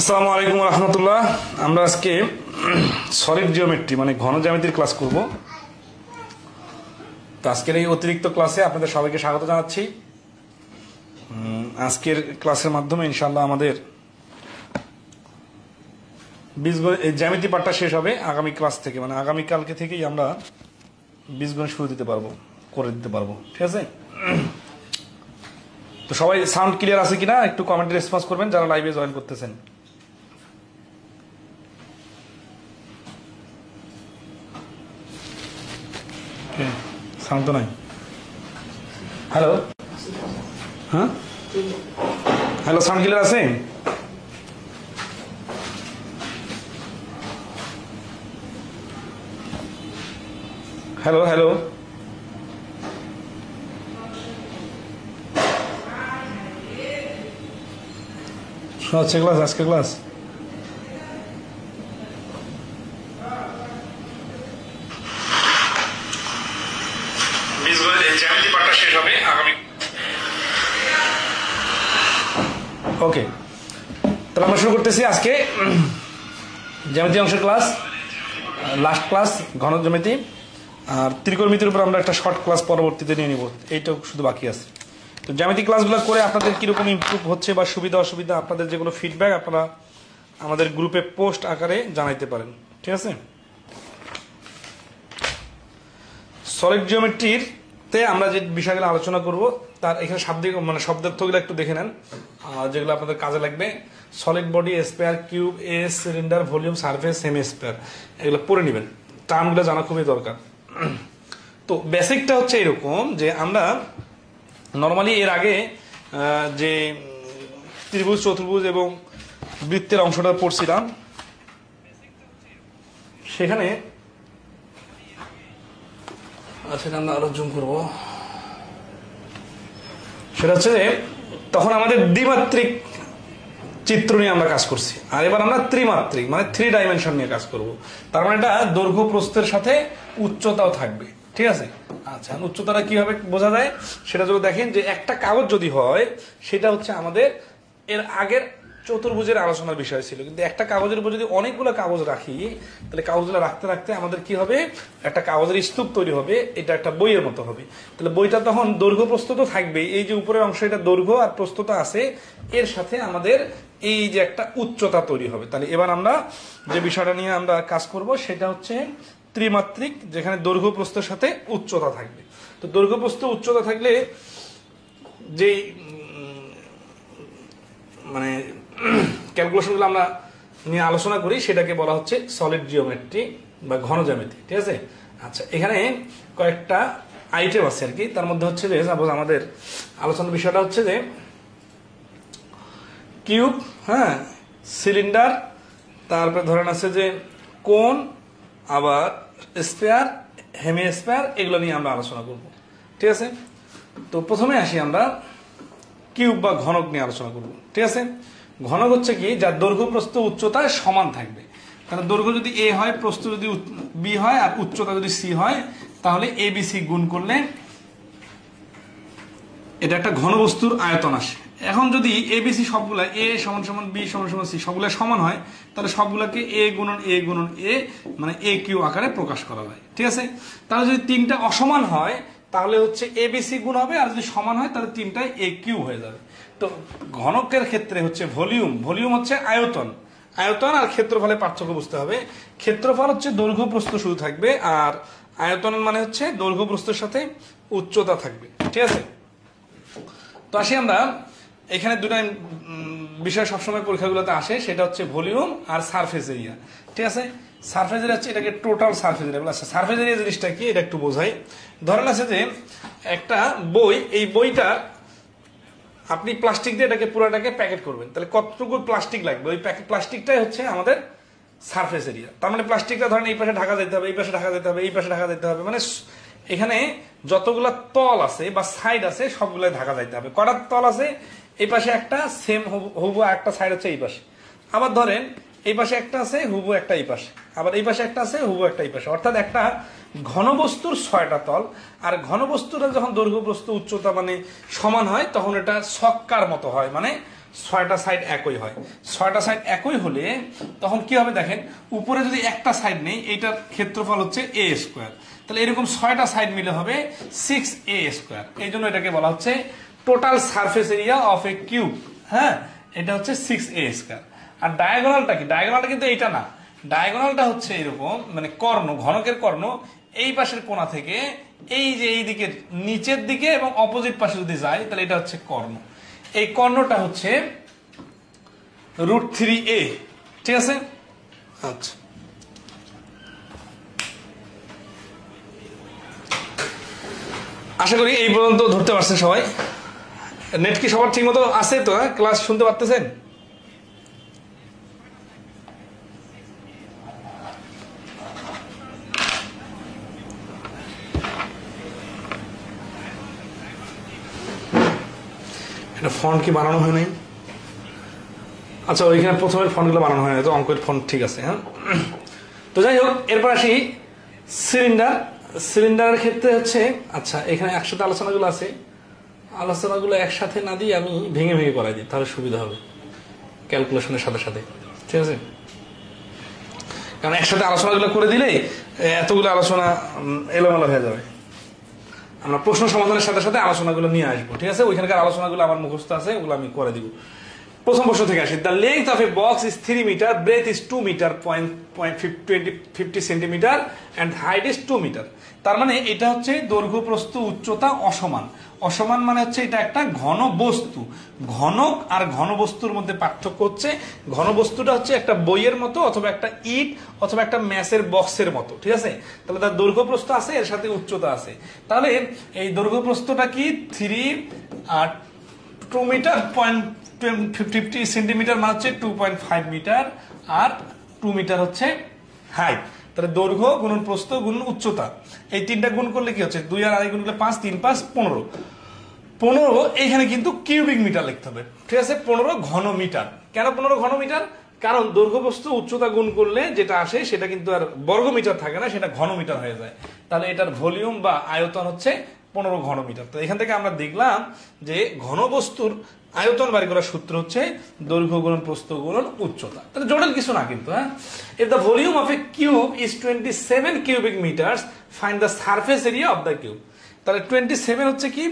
আসসালামু আলাইকুম রহমতুল্লাহ। আমরা আজকে সলিড জিওমেট্রি মানে ঘন জ্যামিতির ক্লাস করব। তো আজকের এই অতিরিক্ত ক্লাসে আপনাদের সবাইকে স্বাগত জানাচ্ছি। আজকের ক্লাসের মাধ্যমে ইনশাআল্লাহ আমাদের বীজগণিত জ্যামিতি পাঠটা শেষ হবে আগামী ক্লাস থেকে, মানে আগামীকালকে থেকেই আমরা বীজগণিত শুরু করে দিতে পারবো। ঠিক আছে? তো সবাই সাউন্ড ক্লিয়ার আছে কিনা একটু কমেন্টে রেসপন্স করবেন যারা লাইভে জয়েন করতেছেন। সাউন্ড তো নাই। হ্যালো, হ্যাঁ হ্যালো, সাউন্ড ক্লিয়ার আছে? হ্যালো হ্যালো, শোনা যাচ্ছে ক্লাস? আজকে ক্লাস জ্যামিতি পাঠটা শেষ হবে আগামী। ওকে, তাহলে আমরা শুরু করতেছি আজকে জ্যামিতি অংশের ক্লাস, লাস্ট ক্লাস ঘন জ্যামিতি। আর ত্রিকোণমিতির উপর আমরা একটা শর্ট ক্লাস পরবর্তীতে নিয়ে নিব, এইটাও শুধু বাকি আছে। তো জ্যামিতি ক্লাসগুলো করে আপনাদের কীরকম ইমপ্রুভ হচ্ছে বা সুবিধা অসুবিধা, আপনাদের যেগুলো ফিডব্যাক আপনারা আমাদের গ্রুপে পোস্ট আকারে জানাইতে পারেন। ঠিক আছে? সলিড জিওমেট্রিতে আমরা যে বিষয়গুলো আলোচনা করব তার এখানে শাব্দিক মানে শব্দার্থগুলো একটু দেখে নেন, যেগুলো আপনাদের কাজে লাগবে। Solid body, spare, cube, S, cylinder, volume, surface, semi spare, এগুলো পড়ে নেবেন। টার্মগুলো জানা খুবই দরকার। তো বেসিকটা হচ্ছে এরকম যে আমরা নর্মালি এর আগে যে ত্রিভুজ, চতুর্ভুজ এবং বৃত্তের অংশটা পড়ছিলাম, সেখানে আচ্ছা আমরা আরো জুম করবো। সেটা হচ্ছে যে তখন আমাদের দ্বিমাত্রিক চিত্র নিয়ে আমরা কাজ করছি, আর এবার আমরা ত্রিমাত্রিক মানে 3 ডাইমেনশন নিয়ে কাজ করব। তার মানে এটা দৈর্ঘ্য প্রস্থের সাথে উচ্চতাও থাকবে। ঠিক আছে? আচ্ছা, উচ্চতাটা কিভাবে বোঝা যায় সেটা যদি দেখেন, যে একটা কাগজ যদি হয় সেটা হচ্ছে আমাদের এর আগের চতুর্ভুজের আলোচনার বিষয় ছিল, কিন্তু একটা কাগজের উপর যদি অনেকগুলো কাগজ রাখি তাহলে কাগজগুলো রাখতে রাখতে আমাদের কি হবে, একটা কাগজের স্তূপ তৈরি হবে, এটা একটা বইয়ের মতো হবে। তাহলে বইটা তখন দৈর্ঘ্য প্রস্থ তো থাকবেই, এই যে উপরের অংশ এটা দৈর্ঘ্য আর প্রস্থতা আছে, এর সাথে আমাদের এই যে একটা উচ্চতা তৈরি হবে। তাহলে এবার আমরা যে বিষয়টা নিয়ে আমরা কাজ করব সেটা হচ্ছে ত্রিমাত্রিক, যেখানে দৈর্ঘ্য প্রস্থের সাথে উচ্চতা থাকবে। তো দৈর্ঘ্য প্রস্থ উচ্চতা থাকলে যে মানে ক্যালকুলেশনগুলো আমরা নিয়ে আলোচনা করি সেটাকে বলা হচ্ছে সলিড জিওমেট্রি বা ঘন জ্যামিতি। ঠিক আছে? আচ্ছা, এখানে কয়েকটা আইটেম আছে আর কি। তার মধ্যে হচ্ছে যে সাপোজ আমাদের আলোচনার বিষয়টা হচ্ছে যে কিউব, হ্যাঁ, সিলিন্ডার, তারপরে ধরেন আছে যে কোণ, আবার স্পেয়ার, হেমি স্পেয়ার, এগুলো নিয়ে আমরা আলোচনা করব। ঠিক আছে? তো প্রথমে আসি আমরা কিউব বা ঘনক নিয়ে আলোচনা করব। ঠিক আছে? ঘনক হচ্ছে কি, যার দৈর্ঘ্য প্রস্থ উচ্চতায় সমান থাকবে। তাহলে দৈর্ঘ্য যদি এ হয়, প্রস্থ যদি বি হয়, আর উচ্চতা যদি সি হয়, তাহলে এ বি সি গুণ করলে এটা একটা ঘনবস্তুর আয়তন আসে। এখন যদি এ বি সি সবগুলা এ সমান সমান বি সমান সমান সি সবগুলা সমান হয়, তাহলে সবগুলাকে এ গুণন এ গুণন এ মানে এ কিউ আকারে প্রকাশ করা হয়। ঠিক আছে? তাহলে যদি তিনটা অসমান হয় তাহলে হচ্ছে এ বি সি গুণ হবে, আর যদি সমান হয় তাহলে তিনটাই এ কিউ হয়ে যাবে। তো ঘনকের ক্ষেত্রে হচ্ছে ভলিউম, ভলিউম হচ্ছে আয়তন, আয়তন আর ক্ষেত্রফলের পার্থক্য বুঝতে হবে। ক্ষেত্রফল হচ্ছে দৈর্ঘ্য প্রস্থ শুধু থাকবে, আর আয়তন মানে হচ্ছে দৈর্ঘ্য প্রস্থের সাথে উচ্চতা থাকবে। ঠিক আছে? তো আসি আমরা এখানে দুটা বিষয় সবসময় পরীক্ষাগুলোতে আসে, সেটা হচ্ছে ভলিউম আর সারফেস এরিয়া। ঠিক আছে? সারফেস এরিয়া হচ্ছে এটাকে টোটাল সারফেস এরিয়া বলে। আচ্ছা, সারফেস এরিয়া জিনিসটা কি এটা একটু বোঝাই। ধরেন আছে যে একটা বই, এই বইটা আপনি প্লাস্টিক দিয়ে এটাকে পুরোটাকে প্যাকেট করবেন, তাহলে কতটুকু প্লাস্টিক লাগবে, ওই প্লাস্টিকটাই হচ্ছে আমাদের সারফেস এরিয়া। তার মানে প্লাস্টিকটা ধরেন এই পাশে ঢাকা যেতে হবে, এই পাশে ঢাকা যেতে হবে, এই পাশে ঢাকা যেতে হবে, মানে এখানে যতগুলা তল আছে বা সাইড আছে সবগুলো ঢাকা যাইতে হবে। কটা তল আছে? এই পাশে একটা, সেম হুবু একটা সাইড হচ্ছে এই পাশে, আবার ধরেন এই পাশে একটা আছে হুবু একটা এই পাশে, আবার এই পাশে একটা আছে হুবু একটা এই পাশে। অর্থাৎ একটা ঘনবস্তুর ৬টা তল, আর ঘনবস্তুটা যখন দৈর্ঘ্য প্রস্থ উচ্চতা মানে সমান হয় তখন এটা ছক্কার মতো হয়, মানে ছয়টা সাইড একই হয়। ছয়টা সাইড একই হলে তখন কি হবে দেখেন, উপরে যদি একটা সাইড নেই, এইটার ক্ষেত্রফল হচ্ছে এ স্কোয়ার, তাহলে এরকম ছয়টা সাইড মিলে হবে 6a স্কোয়ার। এই জন্য এটাকে বলা হচ্ছে total surface area of a cube. হ্যাঁ, এটা হচ্ছে 6a স্কোয়ার। আর ডায়াগোনালটা কি? ডায়াগোনালটা কিন্তু এইটা না, ডায়াগোনালটা হচ্ছে এরকম, মানে কর্ণ, ঘনকের কর্ণ এই পাশের কোণা থেকে এই যে এই দিকের নিচের দিকে এবং অপোজিট পাশে যদি যায়, তাহলে এটা হচ্ছে কর্ণ। এই কর্ণটা হচ্ছে √3a। ঠিক আছে? আচ্ছা, আশা করি এই পর্যন্ত ধরতে পারছেন সবাই। নেট কি সবার ঠিক মতো আছে তো? ক্লাস শুনতে পারতেছেন? এটা ফন্ট কি বানানো হয় নাই? আচ্ছা, ওইখানে প্রথমের ফন্টগুলো বানানো হয় না, তো অঙ্কের ফন্ট ঠিক আছে। হ্যাঁ, তো যাই হোক, এরপর আসি সিলিন্ডার। সিলিন্ডারের ক্ষেত্রে হচ্ছে, আচ্ছা এখানে একসাথে আলোচনাগুলো আছে, আলোচনাগুলো একসাথে না দিয়ে আমি ভেঙে ভেঙে করাই দিই, তাহলে সুবিধা হবে ক্যালকুলেশনের সাথে সাথে। ঠিক আছে? কারণ একসাথে আলোচনাগুলো করে দিলে এতগুলো আলোচনা এলোমেলো হয়ে যাবে। আমরা প্রশ্ন সমাধানের সাথে সাথে আলোচনাগুলো নিয়ে আসবো। ঠিক আছে? ওইখানকার আলোচনাগুলো আমার মুখস্থ আছে, ওগুলো আমি করে দিব। প্রথম প্রশ্ন থেকে আসি। The length of a box is 3 metre, breadth is 2 metre, 50 centimetre and height is 2 metre. তার মানে এটা হচ্ছে দৈর্ঘ্য প্রস্থ উচ্চতা অসমান। অসমান মানে হচ্ছে এটা একটা ঘন বস্তু। ঘনক আর ঘন বস্তুর মধ্যে পার্থক্য হচ্ছে, ঘন বস্তুটা হচ্ছে একটা বইয়ের মতো অথবা একটা ইট অথবা একটা ম্যাচের বক্সের মতো। ঠিক আছে? তাহলে তার দৈর্ঘ্য প্রস্থ আছে, এর সাথে উচ্চতা আছে। তাহলে এই দৈর্ঘ্য প্রস্থটা কি 3 আর 2 মিটার 50 সেন্টিমিটার মানে হচ্ছে 2.5 মিটার, আর 2 মিটার হচ্ছে হাইট। তাহলে দৈর্ঘ্য গুণন প্রস্থ গুণন উচ্চতা, এই তিনটা গুণ করলে কি হচ্ছে, 2 আর আড়াই গুণ করলে 5, 3 5 15। 15 এইখানে কিন্তু কিউবিক মিটার লিখতে হবে। ঠিক আছে? 15 ঘন মিটার। কেন 15 ঘন মিটার? কারণ দৈর্ঘ্য প্রস্থ উচ্চতা গুণ করলে যেটা আসে সেটা কিন্তু আর বর্গ মিটার থাকে না, সেটা ঘন মিটার হয়ে যায়। তাহলে এটার ভলিউম বা আয়তন হচ্ছে 15 ঘন মিটার। তো এখান থেকে আমরা দেখলাম যে ঘন বস্তুর আয়তন বাড়ি করার সূত্র হচ্ছে দৈর্ঘ্য গুণন প্রস্থ গুণন উচ্চতা। তাহলে জটিল কিছু না কিন্তু। হ্যাঁ, if the volume of a cube is 27 cubic metres, find the surface area of the cube. তাহলে 27 হচ্ছে কি?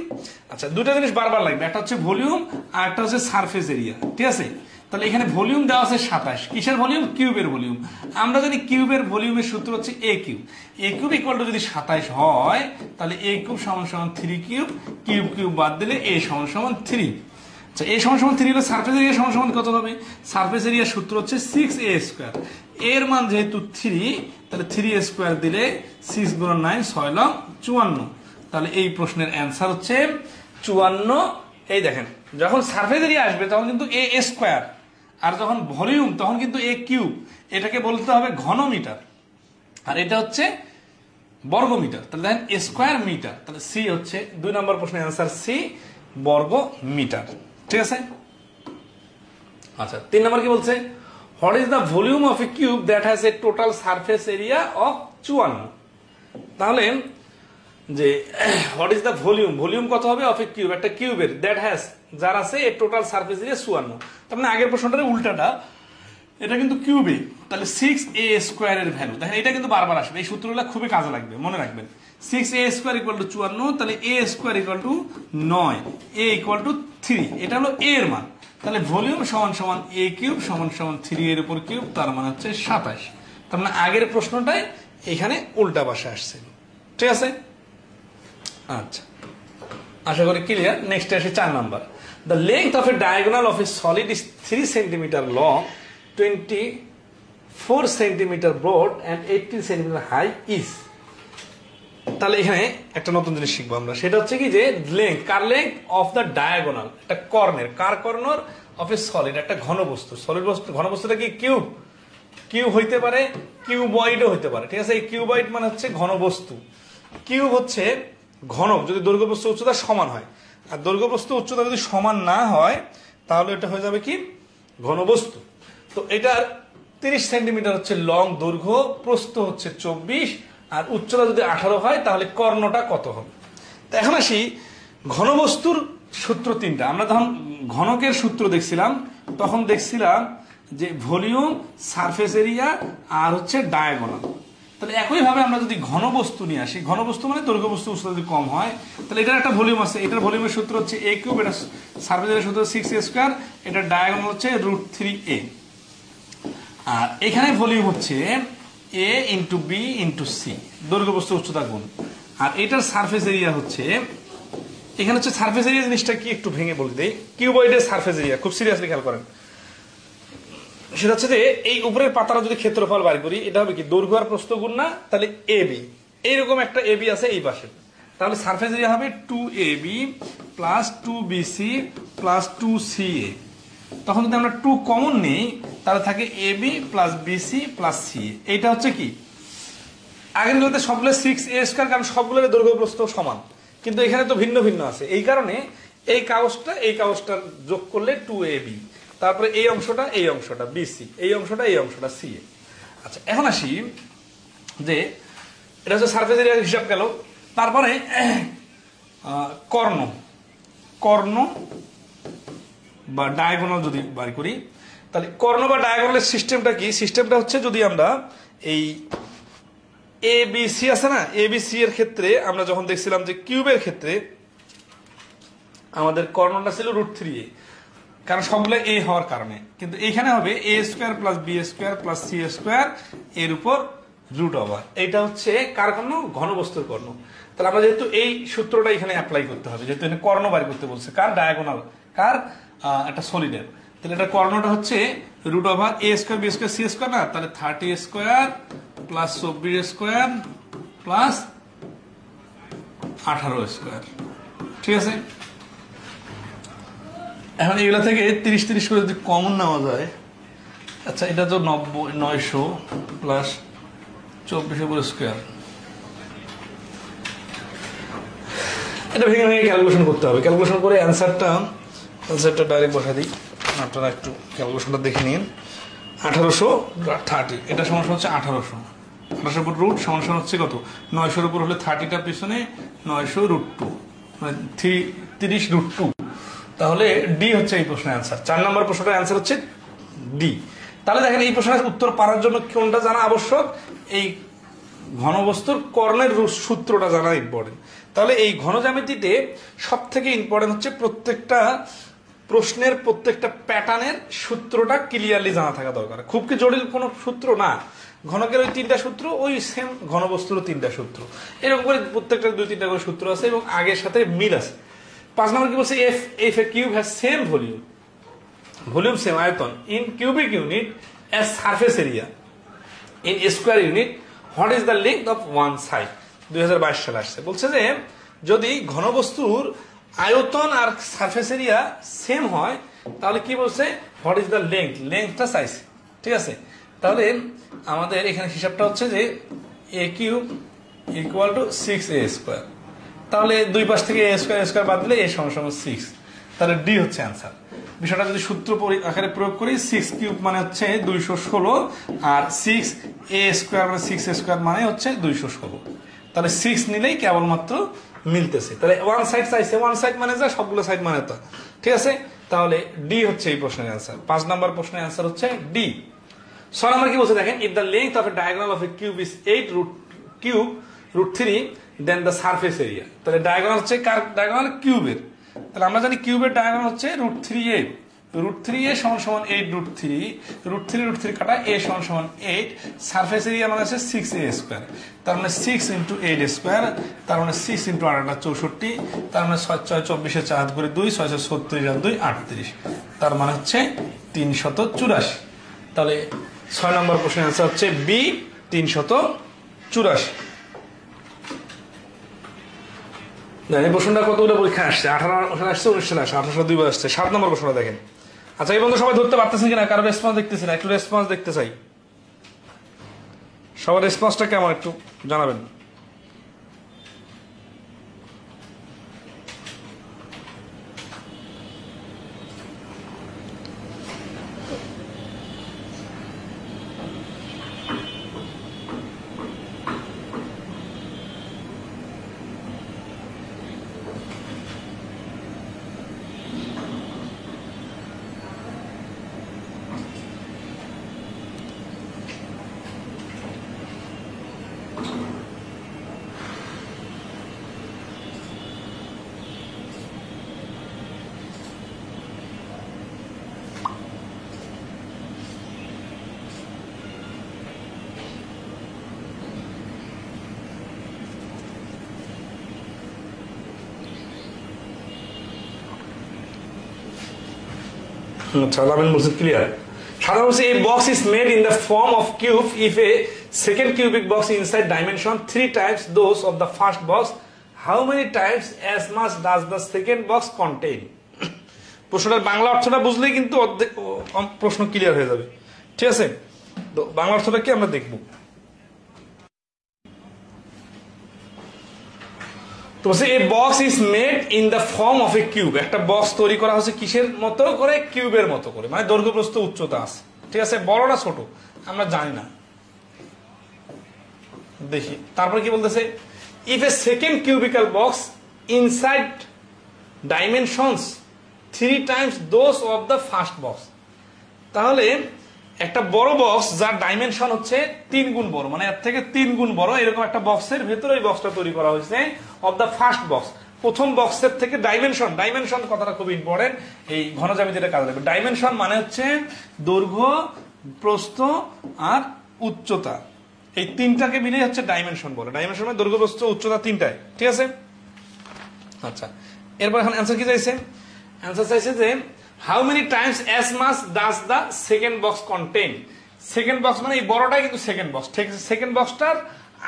আচ্ছা, দুটো জিনিস বারবার লাগবে, একটা হচ্ছে ভলিউম আর একটা হচ্ছে সারফেস এরিয়া। ঠিক আছে? তাহলে এখানে ভলিউম দেওয়া আছে 27। কিসের ভলিউম? কিউবের ভলিউম। আমরা জানি কিউবের ভলিউমের সূত্র হচ্ছে a cube. A cube equal to যদি 27 হয়, তাহলে এ কিউব সমান সমান 3 কিউব, কিউব কিউব বাদ দিলে এ সমান সমান 3। আচ্ছা, এ সমান সমান 3 হলে সারফেস এরিয়া সমান সমান কত হবে? সারফেস এরিয়ার সূত্র হচ্ছে 6a স্কোয়ার। এর মান যেহেতু 3, তাহলে 3a স্কোয়ার দিলে 6 গুণ 9 6 লং 54। তাহলে এই প্রশ্নের অ্যান্সার হচ্ছে 54। এই দেখেন, যখন সারফেস এরিয়া আসবে তখন কিন্তু এ স্কোয়ার, আর যখন ভলিউম তখন কিন্তু এ কিউব। এটাকে বলতে হবে ঘন মিটার, আর এটা হচ্ছে বর্গ মিটার। তাহলে দেখেন স্কোয়ার মিটার, তাহলে সি হচ্ছে 2 নম্বর প্রশ্নের অ্যান্সার সি, বর্গ মিটার। ঠিক আছে? আচ্ছা, 3 নম্বর কি বলছে? What is the volume of a cube that has a total surface area of 54। তাহলে যে what is the volume, volume কত হবে অফ এ কিউব, একটা কিউবের, দ্যাট হ্যাজ, যার আছে এ টোটাল সারফেস এরিয়া 54। তার মানে আগের প্রশ্নটার উল্টাটা, এটা কিন্তু কিউবে। তাহলে 6a স্কোয়ার এর ভ্যালু দেখেন, এটা কিন্তু বারবার আসবে, এই সূত্রগুলো খুবই কাজে লাগবে, মনে রাখবেন। 6a স্কোয়ার ইকুয়াল টু 54, তাহলে a square equal to 9, a equal to 3, এটা হলো a এর মান। তাহলে ভলিউম সমান সমান a কিউব সমান সমান 3 এর উপর কিউব, তার মানে হচ্ছে 27। তার মানে আগের প্রশ্নটাই এখানে উল্টা পাশে আসছে। ঠিক আছে? আচ্ছা, আশা করি ক্লিয়ার। নেক্সট আসে 4 number. The length of a diagonal of a solid is 3 centimeter long, 24 centimeter broad and 18 centimeter high is। তাহলে এখানে একটা নতুন জিনিস শিখবো আমরা, সেটা হচ্ছে কি যে লেংথ, কার লেংথ অফ দ্য ডায়াগোনাল, একটা কর্নার, কার কর্নার অফ এ সলিড, একটা ঘন বস্তু। সলিড বস্তু, ঘন বস্তুটা কি? কিউব। কিউব হইতে পারে, কিউবয়েডও হইতে পারে। ঠিক আছে? এই কিউবয়েড মানে হচ্ছে ঘন বস্তু। কিউব হচ্ছে ঘনক যদি দৈর্ঘ্য প্রস্থ উচ্চতা সমান হয়, আর দৈর্ঘ্য প্রস্থ উচ্চতা যদি সমান না হয় তাহলে এটা হয়ে যাবে কি? ঘনবস্তু। তো এটার 30 সেন্টিমিটার হচ্ছে লং দৈর্ঘ্য, প্রস্থ হচ্ছে 24, আর উচ্চতা যদি 18 হয় তাহলে কর্ণটা কত হবে? তো এখন আসি ঘনবস্তুর সূত্র তিনটা। আমরা যখন ঘনকের সূত্র দেখছিলাম তখন দেখছিলাম যে ভলিউম, সারফেস এরিয়া আর হচ্ছে ডায়াগোনাল। তাহলে একইভাবে আমরা যদি ঘনবস্তু নিয়ে আসি, ঘনবস্তু মানে দৈর্ঘ্য বস্তু উচ্চতা যদি কম হয়, তাহলে এটার একটা ভলিউম আছে, এটার ভলিউমের সূত্র হচ্ছে a কিউব, এটা সারফেস এরিয়ার সূত্র 6a স্কয়ার, এটার ডায়াগোনাল হচ্ছে √3a। আর এখানে ভলিউম হচ্ছে a into b into c, দৈর্ঘ্য বস্তু উচ্চতা গুণ। আর এটার সারফেস এরিয়া হচ্ছে, এখানে হচ্ছে সারফেস এরিয়া জিনিসটা কি একটু ভেঙে বলে দেই। কিউবয়েডের সারফেস এরিয়া খুব সিরিয়াসলি খেয়াল করেন, সেটা হচ্ছে যে এই উপরের পাতাটা যদি ক্ষেত্রফল বার করি, এটা হবে কি দৈর্ঘ্য আর প্রস্থ গুণ না, তাহলে ab, এইরকম একটা ab আছে এই পাশে, তাহলে সারফেস এরিয়া হবে 2ab plus 2bc plus 2ca। তখন যদি আমরা 2 কমন নেই তাহলে থাকে ab plus bc plus ca। এইটা হচ্ছে কি আগের গুলোতে সবগুলো 6a স্কয়ার, কারণ সবগুলোর দৈর্ঘ্য প্রস্থ সমান, কিন্তু এখানে তো ভিন্ন ভিন্ন আছে, এই কারণে এই কাগজটা যোগ করলে 2ab, তারপরে এই অংশটা BC, এই অংশটা CA। আচ্ছা, এখন আসি যে এটা হচ্ছে সারফেস এরিয়ার হিসাব গেল। তারপরে কর্ণ বা ডায়াগোনাল যদি বার করি, তাহলে কর্ণ বা ডায়াগোনালের সিস্টেমটা কি? সিস্টেমটা হচ্ছে, যদি আমরা এই ABC আছে না, ABC এর ক্ষেত্রে আমরা যখন দেখছিলাম যে কিউবের ক্ষেত্রে আমাদের কর্ণটা ছিল √3a, কারণ সবগুলো a হওয়ার কারণে, কিন্তু এখানে হবে a square plus b square plus c square এর উপর √, এইটা হচ্ছে কার কর্ণ? ঘনবস্তুর কর্ণ। তাহলে আমরা যেহেতু এই সূত্রটা এখানে অ্যাপ্লাই করতে হবে, যেহেতু এখানে কর্ণ বার করতে বলছে, কার? ডায়াগোনাল, কার? একটা সলিডের। তাহলে এটা কর্ণটা হচ্ছে √a square b square c square না, তাহলে 30 square plus 24 square plus 18 square. ঠিক আছে, এখন এগুলা থেকে 30 করে যদি কমন নেওয়া যায়, আচ্ছা এটা তো 900 প্লাস 24 স্কয়ার, এটা ভেঙে ভেঙে ক্যালকুলেশন করতে হবে। ক্যালকুলেশন করে অ্যান্সারটা ডাইরেক্ট বসা দিই, আপনারা একটু ক্যালকুলেশনটা দেখে নিন। 1830, এটা সমান হচ্ছে 1800, 1800 উপর রুট সমান হচ্ছে কত? 900 উপর হলে 30টা পিছনে 900 √2, মানে 30 √2। তাহলে ডি হচ্ছে এই প্রশ্নের অ্যান্সার। 4 নম্বর প্রশ্নটার অ্যান্সার হচ্ছে ডি। তাহলে দেখেন এই প্রশ্নের উত্তর পাওয়ার জন্য কোনটা জানা আবশ্যক? এই ঘনবস্তুর কর্ণের সূত্রটা জানা ইম্পর্টেন্ট। তাহলে এই ঘনজ্যামিতিতে সব থেকে ইম্পর্টেন্ট হচ্ছে প্রত্যেকটা প্রশ্নের প্রত্যেকটা প্যাটার্নের সূত্রটা ক্লিয়ারলি জানা থাকা দরকার। খুব কি জটিল কোনো সূত্র না, ঘনকের ওই 3টা সূত্র, ওই সেম ঘনবস্তুরও 3টা সূত্র, এরকম করে প্রত্যেকটা 2-3টা করে সূত্র আছে এবং আগের সাথে মিল আছে। 5 নম্বর কি বলছে? if a cube has same volume same আয়তন in cubic unit as surface area in square unit, what is the length of one side? 2022 সালে আসছে। বলছে যে যদি ঘনবস্তুর আয়তন আর সারফেস এরিয়া সেম হয় তাহলে কি বলছে? হোয়াট ইজ দ্য লেংথটা চাইছে। ঠিক আছে, তাহলে আমাদের এখানে হিসাবটা হচ্ছে যে a cube equal two 6a square, তাহলে দুই পাশ থেকে a স্কয়ার বাদ দিলে a সমান 6, তাহলে ডি হচ্ছে অ্যান্সার। বিষয়টা যদি সূত্র আকারে প্রয়োগ করি, 6 কিউব মানে হচ্ছে 216, আর 6a স্কয়ার মানে 6a স্কয়ার মানে হচ্ছে 216, তাহলে 6 নিলেই কেবলমাত্র মিলতেছে। তাহলে ওয়ান সাইড চাইছে, ওয়ান সাইড মানে যা, সবগুলো সাইড মানে তা। ঠিক আছে, তাহলে ডি হচ্ছে এই প্রশ্নের অ্যান্সার। 5 নম্বর প্রশ্নের অ্যান্সার হচ্ছে ডি। 6 নম্বর কি বলছে দেখেন, if the length of a diagonal of a cube is 8 √3 then the surface area. তাহলে ডায়াগোনাল হচ্ছে কার? ডায়াগোনাল কিউবের। তাহলে আমরা জানি কিউবের ডায়াগোনাল হচ্ছে √3a, √3a সমান 8 √3 কাটা a সমান 8, সারফেস এরিয়া মানে আছে 6a স্কয়ার, তার মানে 6 ইন্টু 8 স্কয়ার, তার মানে 6 ইন্টু 8 64, তার মানে 6 6 24 4 করে 2, 6 6 36 আর 2 38, তার মানে হচ্ছে 384। তাহলে 6 নম্বর প্রশ্নের অ্যান্সার হচ্ছে বি, 384। এই প্রশ্নটা কতগুলো পরীক্ষা আসছে? 18 আসছে, 19 সালে আসছে, 18 2 আসছে। 7 নম্বর প্রশ্নটা দেখেন। আচ্ছা, এই বন্ধু সবাই ধরতে পারতেছেন কিনা? কারো রেসপন্স দেখতেছি না, একটু রেসপন্স দেখতে চাই। সবার রেসপন্সটা কেমন একটু জানাবেন। ক্লিয়ার। সাধারণত a box is made in the form of cube if a second cubic box inside dimension 3 times those of the first box. How many times as much does the second box contain? প্রশ্নটার বাংলা অর্থটা বুঝলেই কিন্তু প্রশ্ন clear হয়ে যাবে, ঠিক আছে? তো বাংলা অর্থটা কি আমরা দেখব। তো a box is made in the form of a cube, একটা বক্স তৈরি করা হচ্ছে কিসের মতো করে? কিউবের মতো করে, মানে দৈর্ঘ্য প্রস্থ উচ্চতা আছে, ঠিক আছে? বড় না ছোট আমরা জানি না, দেখি তারপর কি বলতেছে, if a second cubical box inside dimensions 3 times those of the first box, তাহলে একটা বড় বক্স যার ডাইমেনশন হচ্ছে 3 গুণ বড়, মানে এর থেকে 3 গুণ বড়, এরকম একটা বক্সের ভেতরে এই বক্সটা তৈরি করা হয়েছে অফ দ্য ফার্স্ট বক্স, প্রথম বক্সের থেকে ডাইমেনশন, ডাইমেনশন কথাটা খুব ইম্পর্টেন্ট, এই ঘনজ্যামিতিতে কাজে লাগবে। ডাইমেনশন মানে হচ্ছে দৈর্ঘ্য, প্রস্থ আর উচ্চতা, এই তিনটাকে মিলে হচ্ছে ডাইমেনশন বলে। ডাইমেনশন মানে দৈর্ঘ্য, প্রস্থ, উচ্চতা তিনটাই, ঠিক আছে? আচ্ছা, এরপর এখন অ্যান্সার কি চাইছে? অ্যান্সার চাইছে যে how many times as much does the second box contain? Second box মানে এই বড়টাই কিন্তু সেকেন্ড বক্স, ঠিক আছে? সেকেন্ড বক্সটার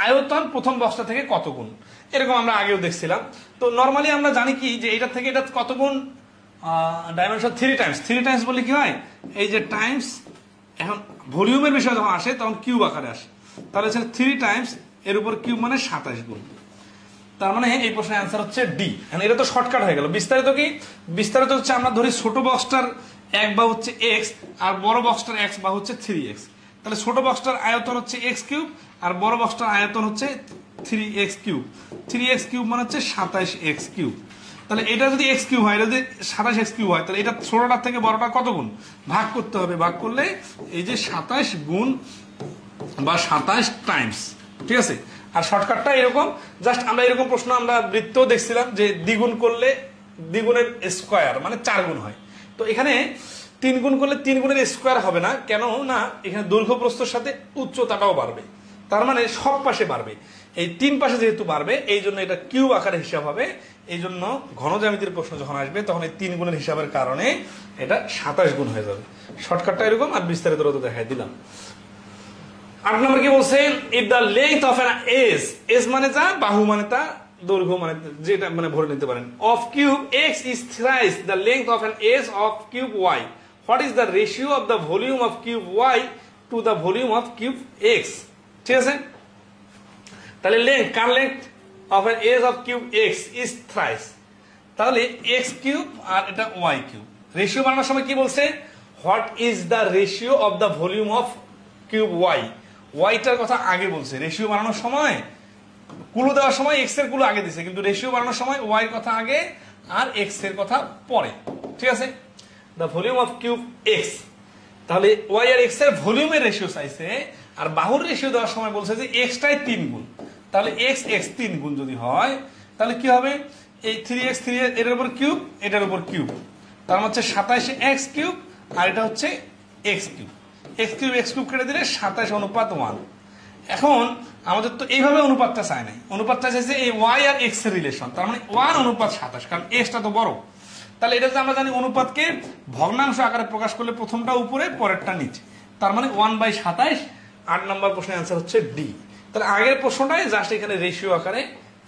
আয়তন প্রথম বক্সটা থেকে কত গুণ, এরকম আমরা আগেও দেখছিলাম। তো নরমালি আমরা জানি কি যে এটা থেকে এটা কত গুণ, ডাইমেনশন 3 টাইমস। 3 টাইমস বলে কি হয়, এই যে টাইমস, এখন ভলিউমের বিষয় যখন আসে তখন কিউব আকারে আসে, তাহলে 3 টাইমস এর উপর কিউব মানে 27 গুণ। তার মানে এই প্রশ্নের অ্যান্সার হচ্ছে ডি। এটা তো শর্টকাট হয়ে গেল। বিস্তারিত কি? বিস্তারিত হচ্ছে আমরা ধরি ছোট বক্সটার এক বাহু হচ্ছে এক্স আর বড় বক্সটার এক্স বাহু হচ্ছে 3x, তাহলে ছোট বক্সটার আয়তন হচ্ছে এক্স কিউব আর বড় বক্সটার আয়তন হচ্ছে 3x কিউব। 3x কিউব মানে হচ্ছে 27x কিউব। তাহলে এটা যদি এক্স কিউব হয়, এটা যদি 27x কিউব হয়, তাহলে এটা ছোটটার থেকে বড়টা কত গুণ ভাগ করতে হবে। ভাগ করলে এই যে 27 গুণ বা 27 টাইমস, ঠিক আছে? আর শর্টকাটটা এরকম, জাস্ট আমরা এরকম প্রশ্ন আমরা বৃত্তেও দেখছিলাম যে দ্বিগুণ করলে দ্বিগুণের স্কোয়ার মানে 4 গুণ হয়। তো এখানে 3 গুণ করলে 3 গুণের স্কোয়ার হবে না, কেন না? এখানে দৈর্ঘ্য প্রস্থের সাথে উচ্চতাটাও বাড়বে, তার মানে সব পাশে বাড়বে। এই 3 পাশে যেহেতু বাড়বে, এই জন্য এটা কিউব আকারে হিসাব হবে। এই জন্য ঘনজ্যামিতির প্রশ্ন যখন আসবে তখন এই 3 গুণের হিসাবের কারণে এটা 27 গুণ হয়ে যাবে। শর্টকাটটা এরকম, আর বিস্তারিত দেখাই দিলাম। 8 নম্বর কি বলছে, if the length of an edge, edge মানে যা, বাহু মানে তা, দৈর্ঘ্য মানে যেটা মানে ভরে নিতে পারেন, of cube x is thrice the length of an edge of cube y, what is the ratio of the volume of cube y to the volume of cube x? ঠিক আছে, তাহলে লেংথ, কার length of an edge of cube x is thrice, তাহলে x cube আর এটা y cube. Ratio বানানোর সময় কি বলছে, what is the ratio of the volume of cube y, waiter কথা আগে বলছে। রেশিও বানানোর সময় কুলো দেওয়ার সময় এক্স এর কুলো আগে দিছে, কিন্তু রেশিও বানানোর সময় ওয়াই এর কথা আগে আর এক্স এর কথা পরে, ঠিক আছে? The volume of cube x, তাহলে ওয়াই আর এক্স এর ভলিউমের রেশিও চাইছে, আর বাহুর রেশিও দেওয়ার সময় বলছে যে এক্সটাই 3 গুণ, তাহলে এক্স এক্স 3 গুণ যদি হয় তাহলে কি হবে, এই 3x 3 এটার উপর কিউব, এটার উপর কিউব, তার মানে হচ্ছে 27x কিউব, আর এটা হচ্ছে x cube. X cube x cube কেটে দিলে 27:1। এখন আমাদের তো এইভাবে অনুপাতটা চাই নাই, অনুপাতটা চাইছে এই ওয়াই আর এক্স এর রিলেশন, তার মানে 1:27, কারণ এক্সটা তো বড়। তাহলে এটা যে আমরা জানি অনুপাতকে ভগ্নাংশ আকারে প্রকাশ করলে প্রথমটা উপরে পরেরটা নিচে, তার মানে 1/27। 8 নম্বর প্রশ্নের অ্যান্সার হচ্ছে ডি। তাহলে আগের প্রশ্নটাই জাস্ট এখানে রেশিও আকারে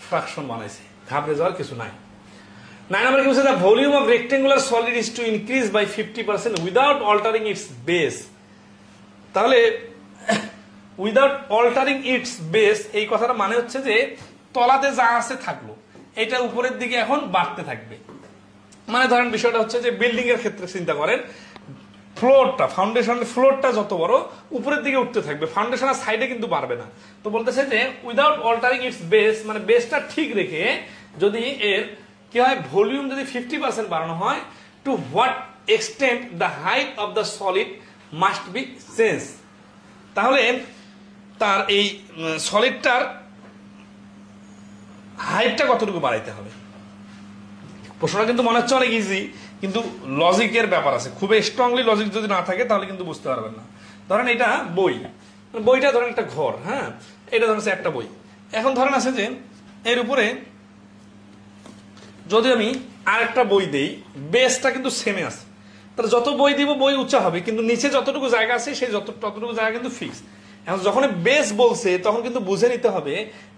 ফ্র্যাকশন বানাইছে, ঘাবড়ে যাওয়ার কিছু নাই। 9 নম্বর কি বলছে, the volume of rectangular solid is to increase by 50% without altering its base. তাহলে উইদাউট অল্টারিং ইটস বেস এই কথাটা মানে হচ্ছে যে তলাতে যা আছে থাকলো, এটা উপরের দিকে এখন বাড়তে থাকবে। মানে ধরেন বিষয়টা হচ্ছে যে বিল্ডিং এর ক্ষেত্রে চিন্তা করেন, ফ্লোরটা, ফাউন্ডেশনের ফ্লোরটা যত বড় উপরের দিকে উঠতে থাকবে, ফাউন্ডেশনের সাইডে কিন্তু বাড়বে না। তো বলতেছে যে উইদাউট অল্টারিং ইটস বেস, মানে বেসটা ঠিক রেখে যদি এর কি হয়, ভলিউম যদি 50% বাড়ানো হয়, to what extent the height of the solid must be change. তাহলে তার এই সলিডটার হাইটটা কতটুকু বাড়াইতে হবে। প্রশ্নটা কিন্তু মনে হচ্ছে অনেক ইজি, কিন্তু লজিকের ব্যাপার আছে, খুব স্ট্রংলি লজিক যদি না থাকে তাহলে কিন্তু বুঝতে পারবেন না। ধরেন এটা বইটা ধরেন একটা ঘর, হ্যাঁ, এটা ধরেন একটা বই। এখন ধরেন আছে যে এর উপরে যদি আমি আরেকটা বই দেই, বেসটা কিন্তু সেমে আছে, তাহলে যত বই দিব বই উঁচা হবে, কিন্তু নিচে যতটুকু জায়গা আছে সেই ততটুকু জায়গা কিন্তু ফিক্সড। এখন যখন বেস বলছে তখন কিন্তু বুঝে নিতে হবে